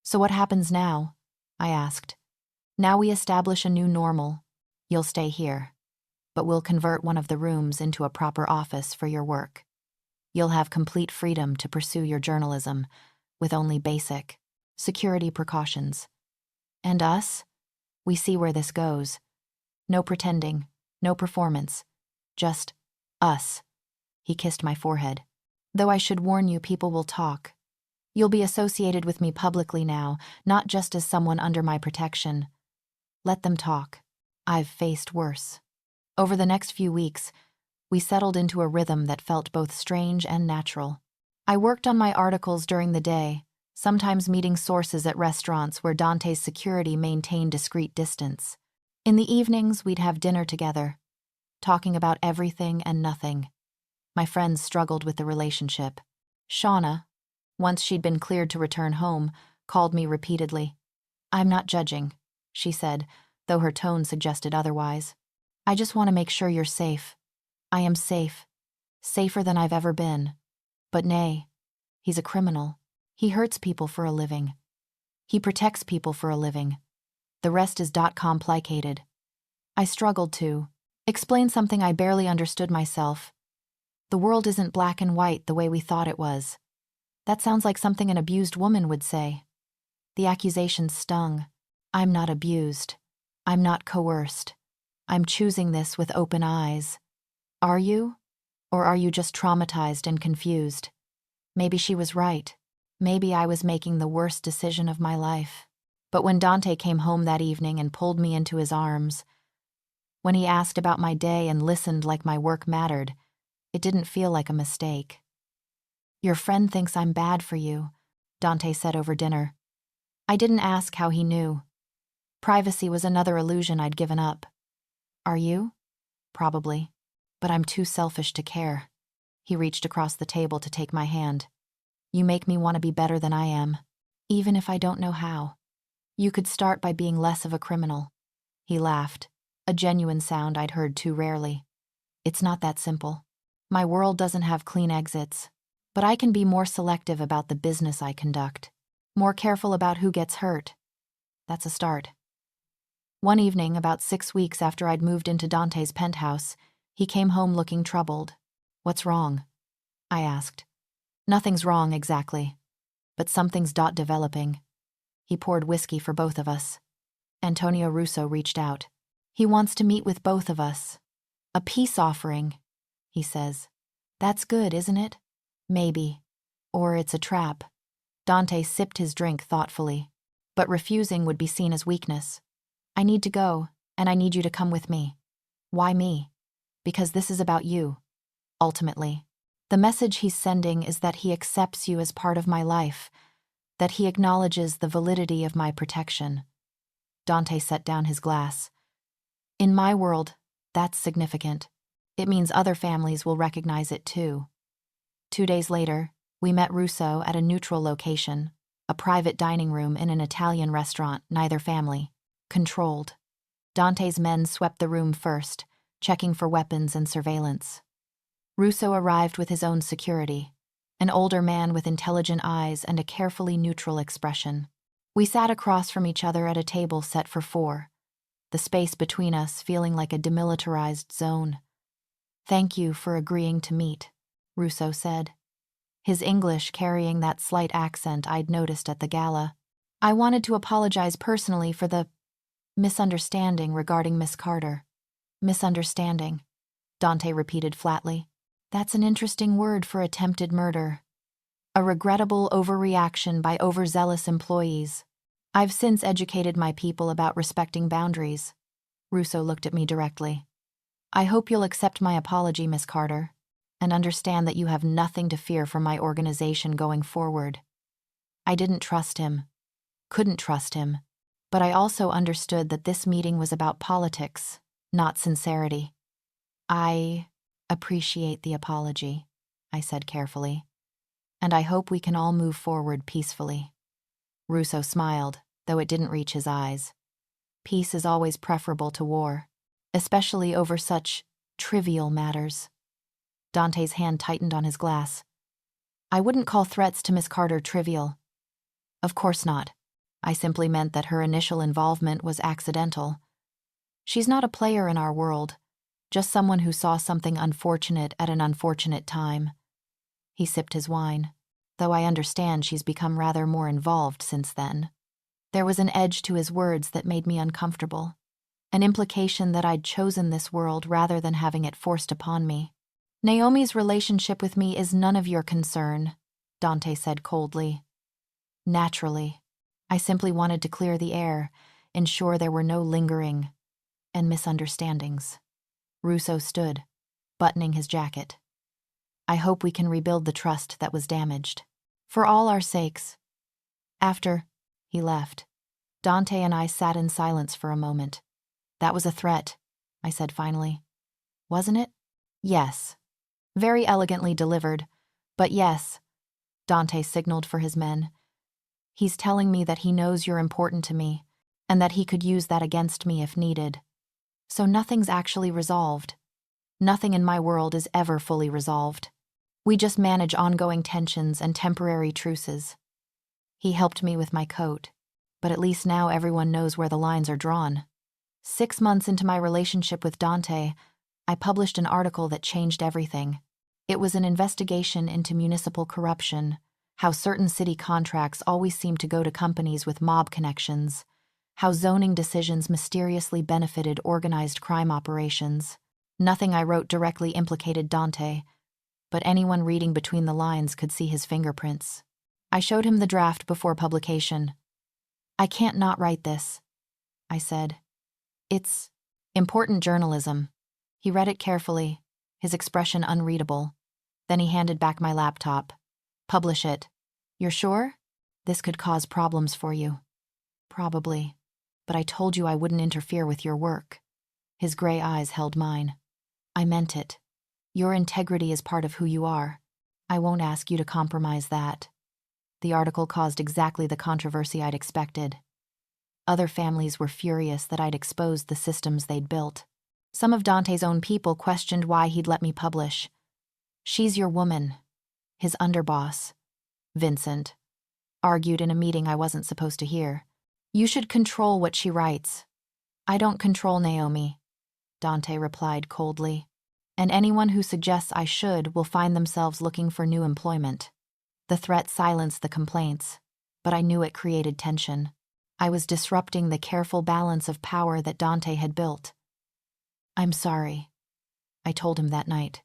So what happens now? I asked. Now we establish a new normal. You'll stay here. But we'll convert one of the rooms into a proper office for your work. You'll have complete freedom to pursue your journalism, with only basic security precautions. And us? We see where this goes. No pretending, no performance. Just us. He kissed my forehead. Though I should warn you, people will talk. You'll be associated with me publicly now, not just as someone under my protection. Let them talk. I've faced worse. Over the next few weeks, we settled into a rhythm that felt both strange and natural. I worked on my articles during the day, sometimes meeting sources at restaurants where Dante's security maintained discreet distance. In the evenings, we'd have dinner together, talking about everything and nothing. My friends struggled with the relationship. Shauna, once she'd been cleared to return home, called me repeatedly. I'm not judging, she said, though her tone suggested otherwise. I just want to make sure you're safe. I am safe. Safer than I've ever been. But nay, he's a criminal. He hurts people for a living. He protects people for a living. The rest is complicated. I struggled to explain something I barely understood myself. The world isn't black and white the way we thought it was. That sounds like something an abused woman would say. The accusation stung. I'm not abused. I'm not coerced. I'm choosing this with open eyes. Are you? Or are you just traumatized and confused? Maybe she was right. Maybe I was making the worst decision of my life. But when Dante came home that evening and pulled me into his arms, when he asked about my day and listened like my work mattered, it didn't feel like a mistake. Your friend thinks I'm bad for you, Dante said over dinner. I didn't ask how he knew. Privacy was another illusion I'd given up. Are you? Probably. But I'm too selfish to care. He reached across the table to take my hand. You make me want to be better than I am, even if I don't know how. You could start by being less of a criminal. He laughed, a genuine sound I'd heard too rarely. It's not that simple. My world doesn't have clean exits, but I can be more selective about the business I conduct, more careful about who gets hurt. That's a start. One evening, about 6 weeks after I'd moved into Dante's penthouse, he came home looking troubled. What's wrong? I asked. Nothing's wrong exactly, but something's developing. He poured whiskey for both of us. Antonio Russo reached out. He wants to meet with both of us. A peace offering, he says. That's good, isn't it? Maybe. Or it's a trap. Dante sipped his drink thoughtfully. But refusing would be seen as weakness. I need to go, and I need you to come with me. Why me? Because this is about you. Ultimately, the message he's sending is that he accepts you as part of my life, that he acknowledges the validity of my protection. Dante set down his glass. In my world, that's significant. It means other families will recognize it too. 2 days later, we met Russo at a neutral location, a private dining room in an Italian restaurant, neither family. Controlled. Dante's men swept the room first, checking for weapons and surveillance. Russo arrived with his own security, an older man with intelligent eyes and a carefully neutral expression. We sat across from each other at a table set for 4, the space between us feeling like a demilitarized zone. "Thank you for agreeing to meet," Russo said, his English carrying that slight accent I'd noticed at the gala. "I wanted to apologize personally for the misunderstanding regarding Miss Carter." "Misunderstanding," Dante repeated flatly. "That's an interesting word for attempted murder. A regrettable overreaction by overzealous employees. I've since educated my people about respecting boundaries." Russo looked at me directly. "I hope you'll accept my apology, Miss Carter, and understand that you have nothing to fear from my organization going forward." I didn't trust him, couldn't trust him, but I also understood that this meeting was about politics, not sincerity. "I appreciate the apology," I said carefully, "and I hope we can all move forward peacefully." Russo smiled, though it didn't reach his eyes. Peace is always preferable to war, especially over such trivial matters. Dante's hand tightened on his glass. "I wouldn't call threats to Miss Carter trivial." "Of course not. I simply meant that her initial involvement was accidental. She's not a player in our world, just someone who saw something unfortunate at an unfortunate time." He sipped his wine, though I understand she's become rather more involved since then. There was an edge to his words that made me uncomfortable, an implication that I'd chosen this world rather than having it forced upon me. "Naomi's relationship with me is none of your concern," Dante said coldly. "Naturally. I simply wanted to clear the air, ensure there were no lingering and misunderstandings." Russo stood, buttoning his jacket. "I hope we can rebuild the trust that was damaged. For all our sakes." After he left, Dante and I sat in silence for a moment. "That was a threat," I said finally. "Wasn't it?" "Yes." Very elegantly delivered, but yes, Dante signaled for his men. "He's telling me that he knows you're important to me, and that he could use that against me if needed. So nothing's actually resolved. Nothing in my world is ever fully resolved. We just manage ongoing tensions and temporary truces." He helped me with my coat, but at least now everyone knows where the lines are drawn. 6 months into my relationship with Dante, I published an article that changed everything. It was an investigation into municipal corruption, how certain city contracts always seem to go to companies with mob connections, how zoning decisions mysteriously benefited organized crime operations. Nothing I wrote directly implicated Dante, but anyone reading between the lines could see his fingerprints. I showed him the draft before publication. "I can't not write this," I said. "It's important journalism." He read it carefully, his expression unreadable. Then he handed back my laptop. "Publish it." "You're sure? This could cause problems for you." "Probably, but I told you I wouldn't interfere with your work." His gray eyes held mine. "I meant it. Your integrity is part of who you are. I won't ask you to compromise that." The article caused exactly the controversy I'd expected. Other families were furious that I'd exposed the systems they'd built. Some of Dante's own people questioned why he'd let me publish. "She's your woman," his underboss, Vincent, argued in a meeting I wasn't supposed to hear. "You should control what she writes." "I don't control Naomi," Dante replied coldly, "and anyone who suggests I should will find themselves looking for new employment." The threat silenced the complaints, but I knew it created tension. I was disrupting the careful balance of power that Dante had built. "I'm sorry," I told him that night.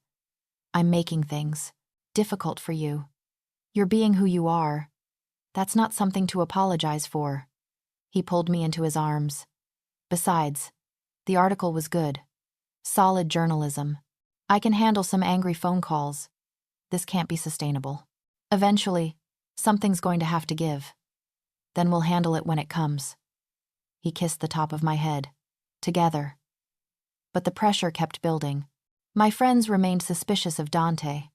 "I'm making things difficult for you. You're being who you are. That's not something to apologize for." He pulled me into his arms. "Besides, the article was good. Solid journalism. I can handle some angry phone calls. This can't be sustainable. Eventually, something's going to have to give. Then we'll handle it when it comes." He kissed the top of my head. "Together." but the pressure kept building. My friends remained suspicious of Dante.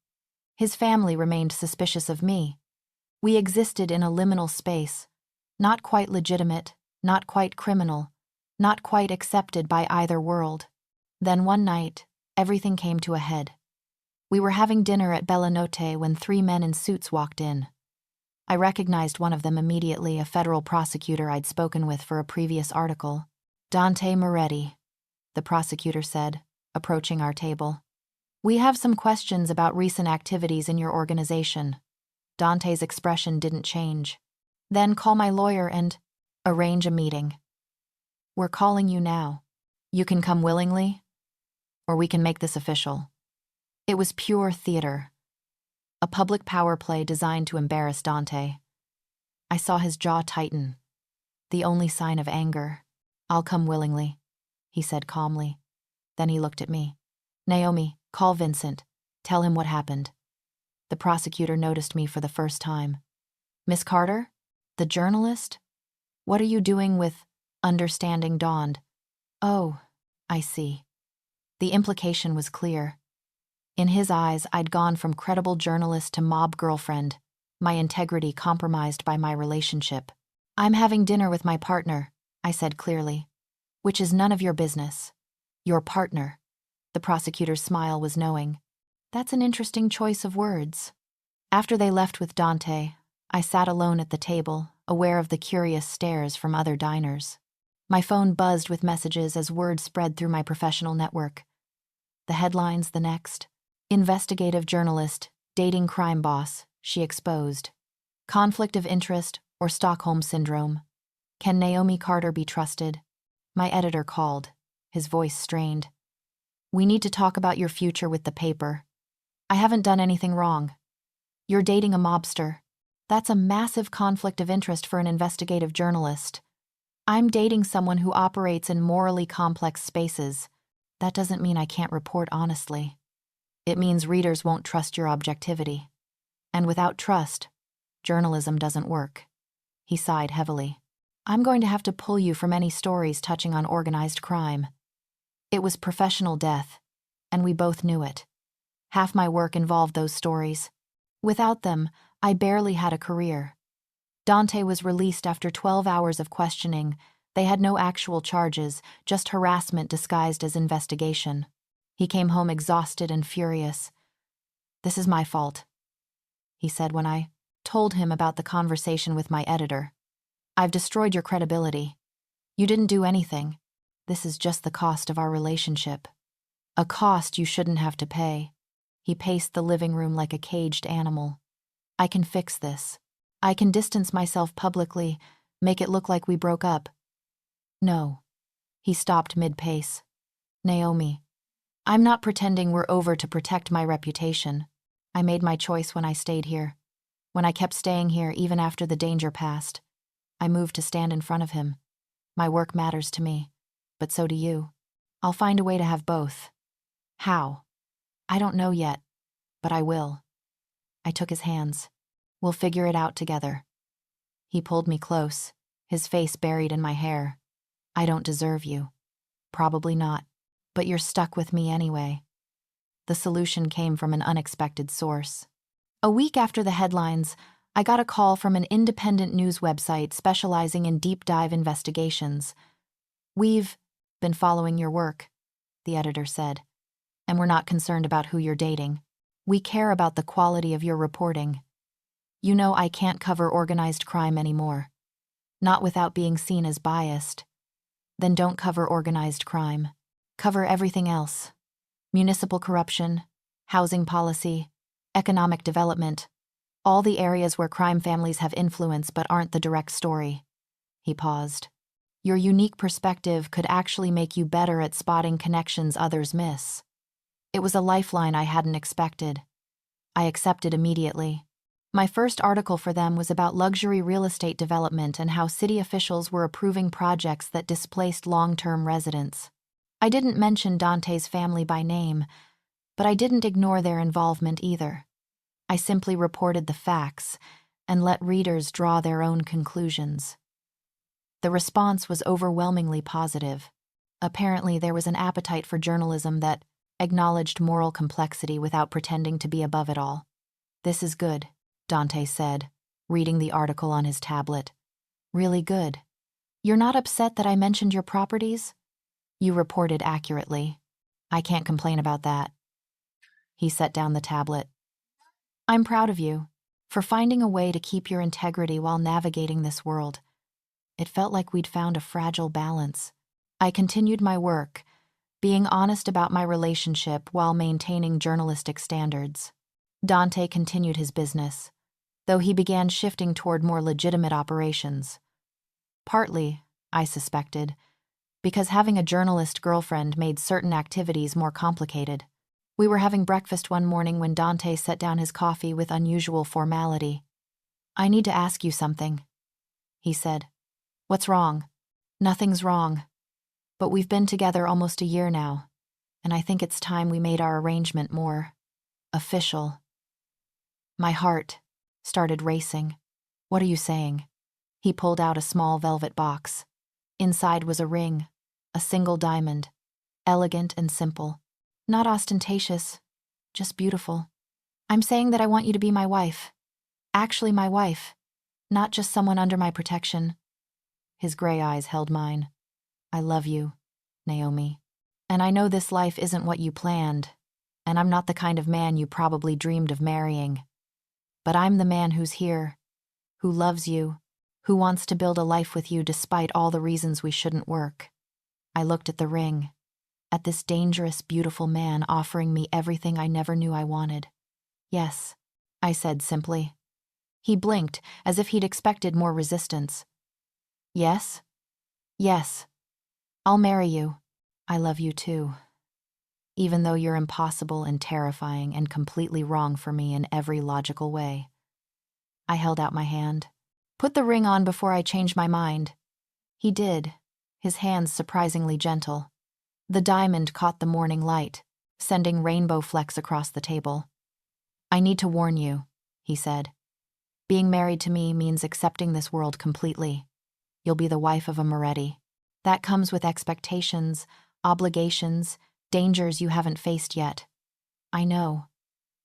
His family remained suspicious of me. We existed in a liminal space, not quite legitimate, not quite criminal, not quite accepted by either world. Then one night, everything came to a head. We were having dinner at Bella Notte when 3 men in suits walked in. I recognized one of them immediately, a federal prosecutor I'd spoken with for a previous article. Dante Moretti, the prosecutor said, approaching our table. We have some questions about recent activities in your organization. Dante's expression didn't change. Then call my lawyer and arrange a meeting. We're calling you now. You can come willingly, or we can make this official. It was pure theater. A public power play designed to embarrass Dante. I saw his jaw tighten. The only sign of anger. I'll come willingly, he said calmly. Then he looked at me. Naomi, call Vincent. Tell him what happened. The prosecutor noticed me for the first time. Miss Carter? The journalist? What are you doing with understanding dawned? Oh, I see. The implication was clear. In his eyes, I'd gone from credible journalist to mob girlfriend, my integrity compromised by my relationship. I'm having dinner with my partner, I said clearly. Which is none of your business. Your partner. The prosecutor's smile was knowing. That's an interesting choice of words. After they left with Dante, I sat alone at the table, aware of the curious stares from other diners. My phone buzzed with messages as word spread through my professional network. The headlines the next. Investigative journalist, dating crime boss, she exposed. Conflict of interest or Stockholm syndrome. Can Naomi Carter be trusted? My editor called, his voice strained. We need to talk about your future with the paper. I haven't done anything wrong. You're dating a mobster. That's a massive conflict of interest for an investigative journalist. I'm dating someone who operates in morally complex spaces. That doesn't mean I can't report honestly. It means readers won't trust your objectivity. And without trust, journalism doesn't work. He sighed heavily. I'm going to have to pull you from any stories touching on organized crime. It was professional death, and we both knew it. Half my work involved those stories. Without them, I barely had a career. Dante was released after 12 hours of questioning. They had no actual charges, just harassment disguised as investigation. He came home exhausted and furious. This is my fault, he said when I told him about the conversation with my editor. I've destroyed your credibility. You didn't do anything. This is just the cost of our relationship. A cost you shouldn't have to pay. He paced the living room like a caged animal. I can fix this. I can distance myself publicly, make it look like we broke up. No. He stopped mid-pace. Naomi, I'm not pretending we're over to protect my reputation. I made my choice when I stayed here. When I kept staying here even after the danger passed. I moved to stand in front of him. My work matters to me, but so do you. I'll find a way to have both. How? I don't know yet, but I will. I took his hands. We'll figure it out together. He pulled me close, his face buried in my hair. I don't deserve you. Probably not, but you're stuck with me anyway. The solution came from an unexpected source. A week after the headlines, I got a call from an independent news website specializing in deep dive investigations. We've been following your work, the editor said, and we're not concerned about who you're dating. We care about the quality of your reporting. You know I can't cover organized crime anymore. Not without being seen as biased. Then don't cover organized crime. Cover everything else. Municipal corruption, housing policy, economic development, all the areas where crime families have influence but aren't the direct story. He paused. Your unique perspective could actually make you better at spotting connections others miss. It was a lifeline I hadn't expected. I accepted immediately. My first article for them was about luxury real estate development and how city officials were approving projects that displaced long-term residents. I didn't mention Dante's family by name, but I didn't ignore their involvement either. I simply reported the facts and let readers draw their own conclusions. The response was overwhelmingly positive. Apparently, there was an appetite for journalism that acknowledged moral complexity without pretending to be above it all. "This is good," Dante said, reading the article on his tablet. "Really good. You're not upset that I mentioned your properties? You reported accurately. I can't complain about that." He set down the tablet. "I'm proud of you for finding a way to keep your integrity while navigating this world. It felt like we'd found a fragile balance." I continued my work, being honest about my relationship while maintaining journalistic standards. Dante continued his business, though he began shifting toward more legitimate operations. Partly, I suspected, because having a journalist girlfriend made certain activities more complicated. We were having breakfast one morning when Dante set down his coffee with unusual formality. "I need to ask you something," he said. "What's wrong?" "Nothing's wrong. But we've been together almost a year now, and I think it's time we made our arrangement more official." My heart started racing. "What are you saying?" He pulled out a small velvet box. Inside was a ring, a single diamond, elegant and simple. Not ostentatious, just beautiful. "I'm saying that I want you to be my wife. Actually my wife, not just someone under my protection." His gray eyes held mine. "I love you, Naomi. And I know this life isn't what you planned, and I'm not the kind of man you probably dreamed of marrying. But I'm the man who's here, who loves you, who wants to build a life with you despite all the reasons we shouldn't work." I looked at the ring, at this dangerous, beautiful man offering me everything I never knew I wanted. "Yes," I said simply. He blinked, as if he'd expected more resistance. "Yes? Yes. I'll marry you. I love you too. Even though you're impossible and terrifying and completely wrong for me in every logical way." I held out my hand. "Put the ring on before I change my mind." He did, his hands surprisingly gentle. The diamond caught the morning light, sending rainbow flecks across the table. "I need to warn you," he said. "Being married to me means accepting this world completely. You'll be the wife of a Moretti. That comes with expectations, obligations, dangers you haven't faced yet. I know.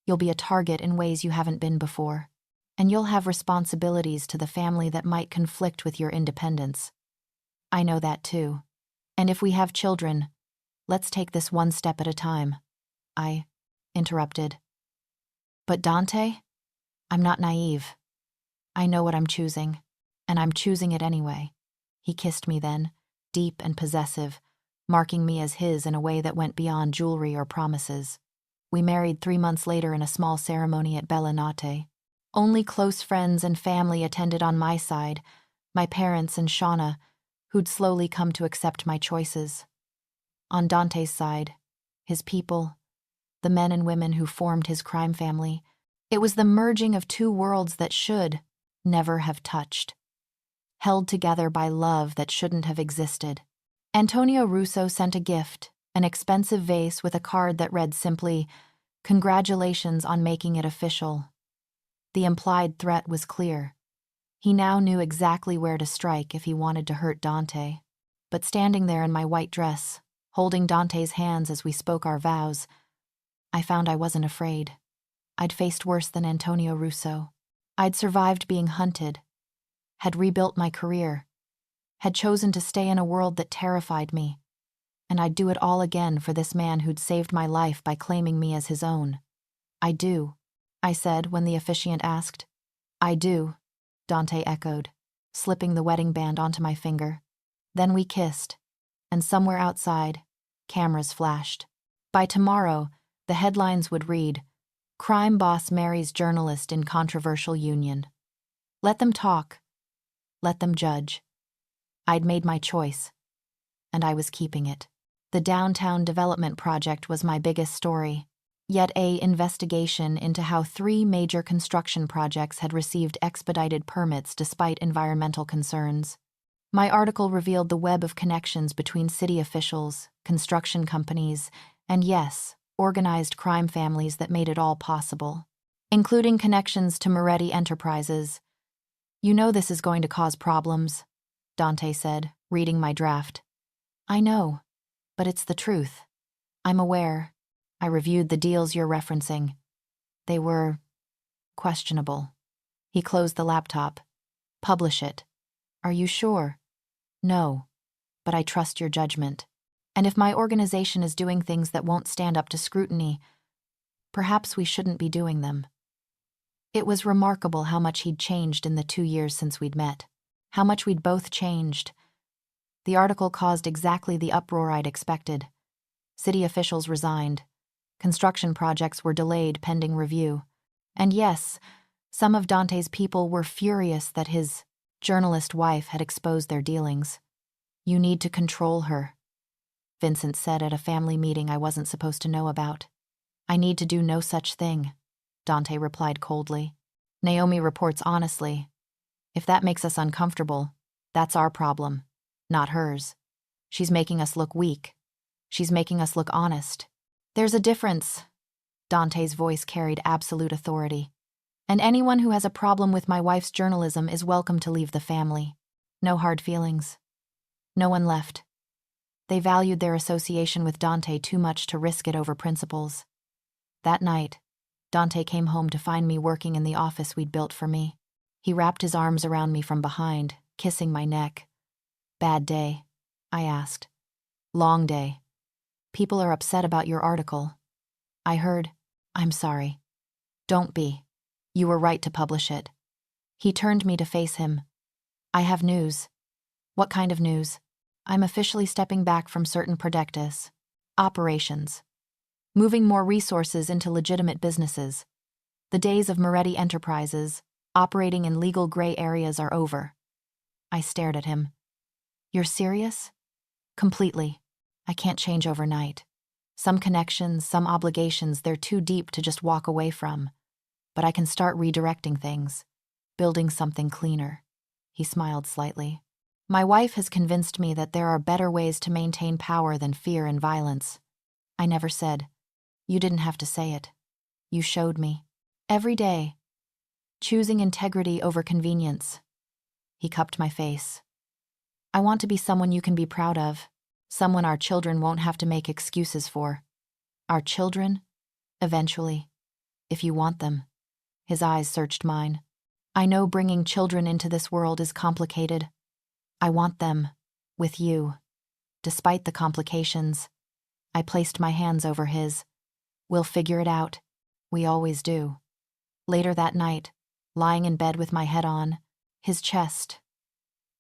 You'll be a target in ways you haven't been before. And you'll have responsibilities to the family that might conflict with your independence. I know that too. And if we have children, let's take this one step at a time." I interrupted. "But Dante, I'm not naive. I know what I'm choosing, and I'm choosing it anyway." He kissed me then, deep and possessive, marking me as his in a way that went beyond jewelry or promises. We married 3 months later in a small ceremony at Bellinate. Only close friends and family attended on my side, my parents and Shauna, who'd slowly come to accept my choices. On Dante's side, his people, the men and women who formed his crime family, it was the merging of two worlds that should never have touched. Held together by love that shouldn't have existed. Antonio Russo sent a gift, an expensive vase with a card that read simply, "Congratulations on making it official." The implied threat was clear. He now knew exactly where to strike if he wanted to hurt Dante. But standing there in my white dress, holding Dante's hands as we spoke our vows, I found I wasn't afraid. I'd faced worse than Antonio Russo. I'd survived being hunted, had rebuilt my career, had chosen to stay in a world that terrified me, and I'd do it all again for this man who'd saved my life by claiming me as his own. "I do," I said when the officiant asked. "I do," Dante echoed, slipping the wedding band onto my finger. Then we kissed, and somewhere outside, cameras flashed. By tomorrow, the headlines would read, "Crime Boss Marries Journalist in Controversial Union." Let them talk. Let them judge. I'd made my choice, and I was keeping it. The downtown development project was my biggest story, yet an investigation into how 3 major construction projects had received expedited permits despite environmental concerns. My article revealed the web of connections between city officials, construction companies, and yes, organized crime families that made it all possible, including connections to Moretti Enterprises. "You know this is going to cause problems," Dante said, reading my draft. "I know. But it's the truth. I'm aware. I reviewed the deals you're referencing. They were questionable. He closed the laptop. Publish it. Are you sure? No, but I trust your judgment. And if my organization is doing things that won't stand up to scrutiny, perhaps we shouldn't be doing them. It was remarkable how much he'd changed in the 2 years since we'd met. How much we'd both changed. The article caused exactly the uproar I'd expected. City officials resigned. Construction projects were delayed pending review. And yes, some of Dante's people were furious that his journalist wife had exposed their dealings. You need to control her, Vincent said at a family meeting I wasn't supposed to know about. I need to do no such thing, Dante replied coldly. Naomi reports honestly. If that makes us uncomfortable, that's our problem, not hers. She's making us look weak. She's making us look honest. There's a difference. Dante's voice carried absolute authority. And anyone who has a problem with my wife's journalism is welcome to leave the family. No hard feelings. No one left. They valued their association with Dante too much to risk it over principles. That night, Dante came home to find me working in the office we'd built for me. He wrapped his arms around me from behind, kissing my neck. Bad day? I asked. Long day. People are upset about your article. I heard. I'm sorry. Don't be. You were right to publish it. He turned me to face him. I have news. What kind of news? I'm officially stepping back from certain practices. Operations. Moving more resources into legitimate businesses. The days of Moretti Enterprises, operating in legal gray areas, are over. I stared at him. You're serious? Completely. I can't change overnight. Some connections, some obligations, they're too deep to just walk away from. But I can start redirecting things, building something cleaner. He smiled slightly. My wife has convinced me that there are better ways to maintain power than fear and violence. I never said. You didn't have to say it. You showed me. Every day. Choosing integrity over convenience. He cupped my face. I want to be someone you can be proud of. Someone our children won't have to make excuses for. Our children? Eventually. If you want them. His eyes searched mine. I know bringing children into this world is complicated. I want them. With you. Despite the complications. I placed my hands over his. We'll figure it out. We always do. Later that night, lying in bed with my head on, his chest.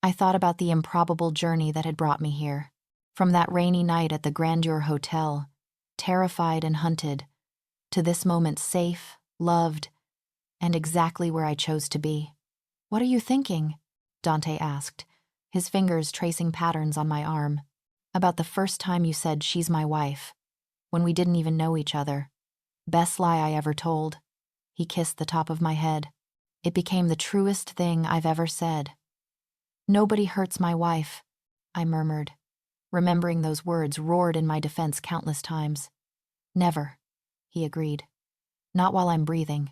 I thought about the improbable journey that had brought me here. From that rainy night at the Grandeur Hotel, terrified and hunted, to this moment safe, loved, and exactly where I chose to be. What are you thinking? Dante asked, his fingers tracing patterns on my arm. About the first time you said she's my wife, when we didn't even know each other. Best lie I ever told. He kissed the top of my head. It became the truest thing I've ever said. Nobody hurts my wife, I murmured. Remembering those words roared in my defense countless times. Never, he agreed. Not while I'm breathing.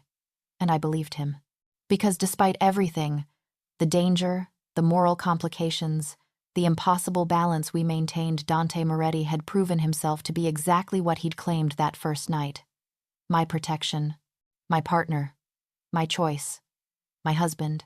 And I believed him. Because despite everything, the danger, the moral complications, the impossible balance we maintained, Dante Moretti had proven himself to be exactly what he'd claimed that first night. My protection, my partner, my choice, my husband.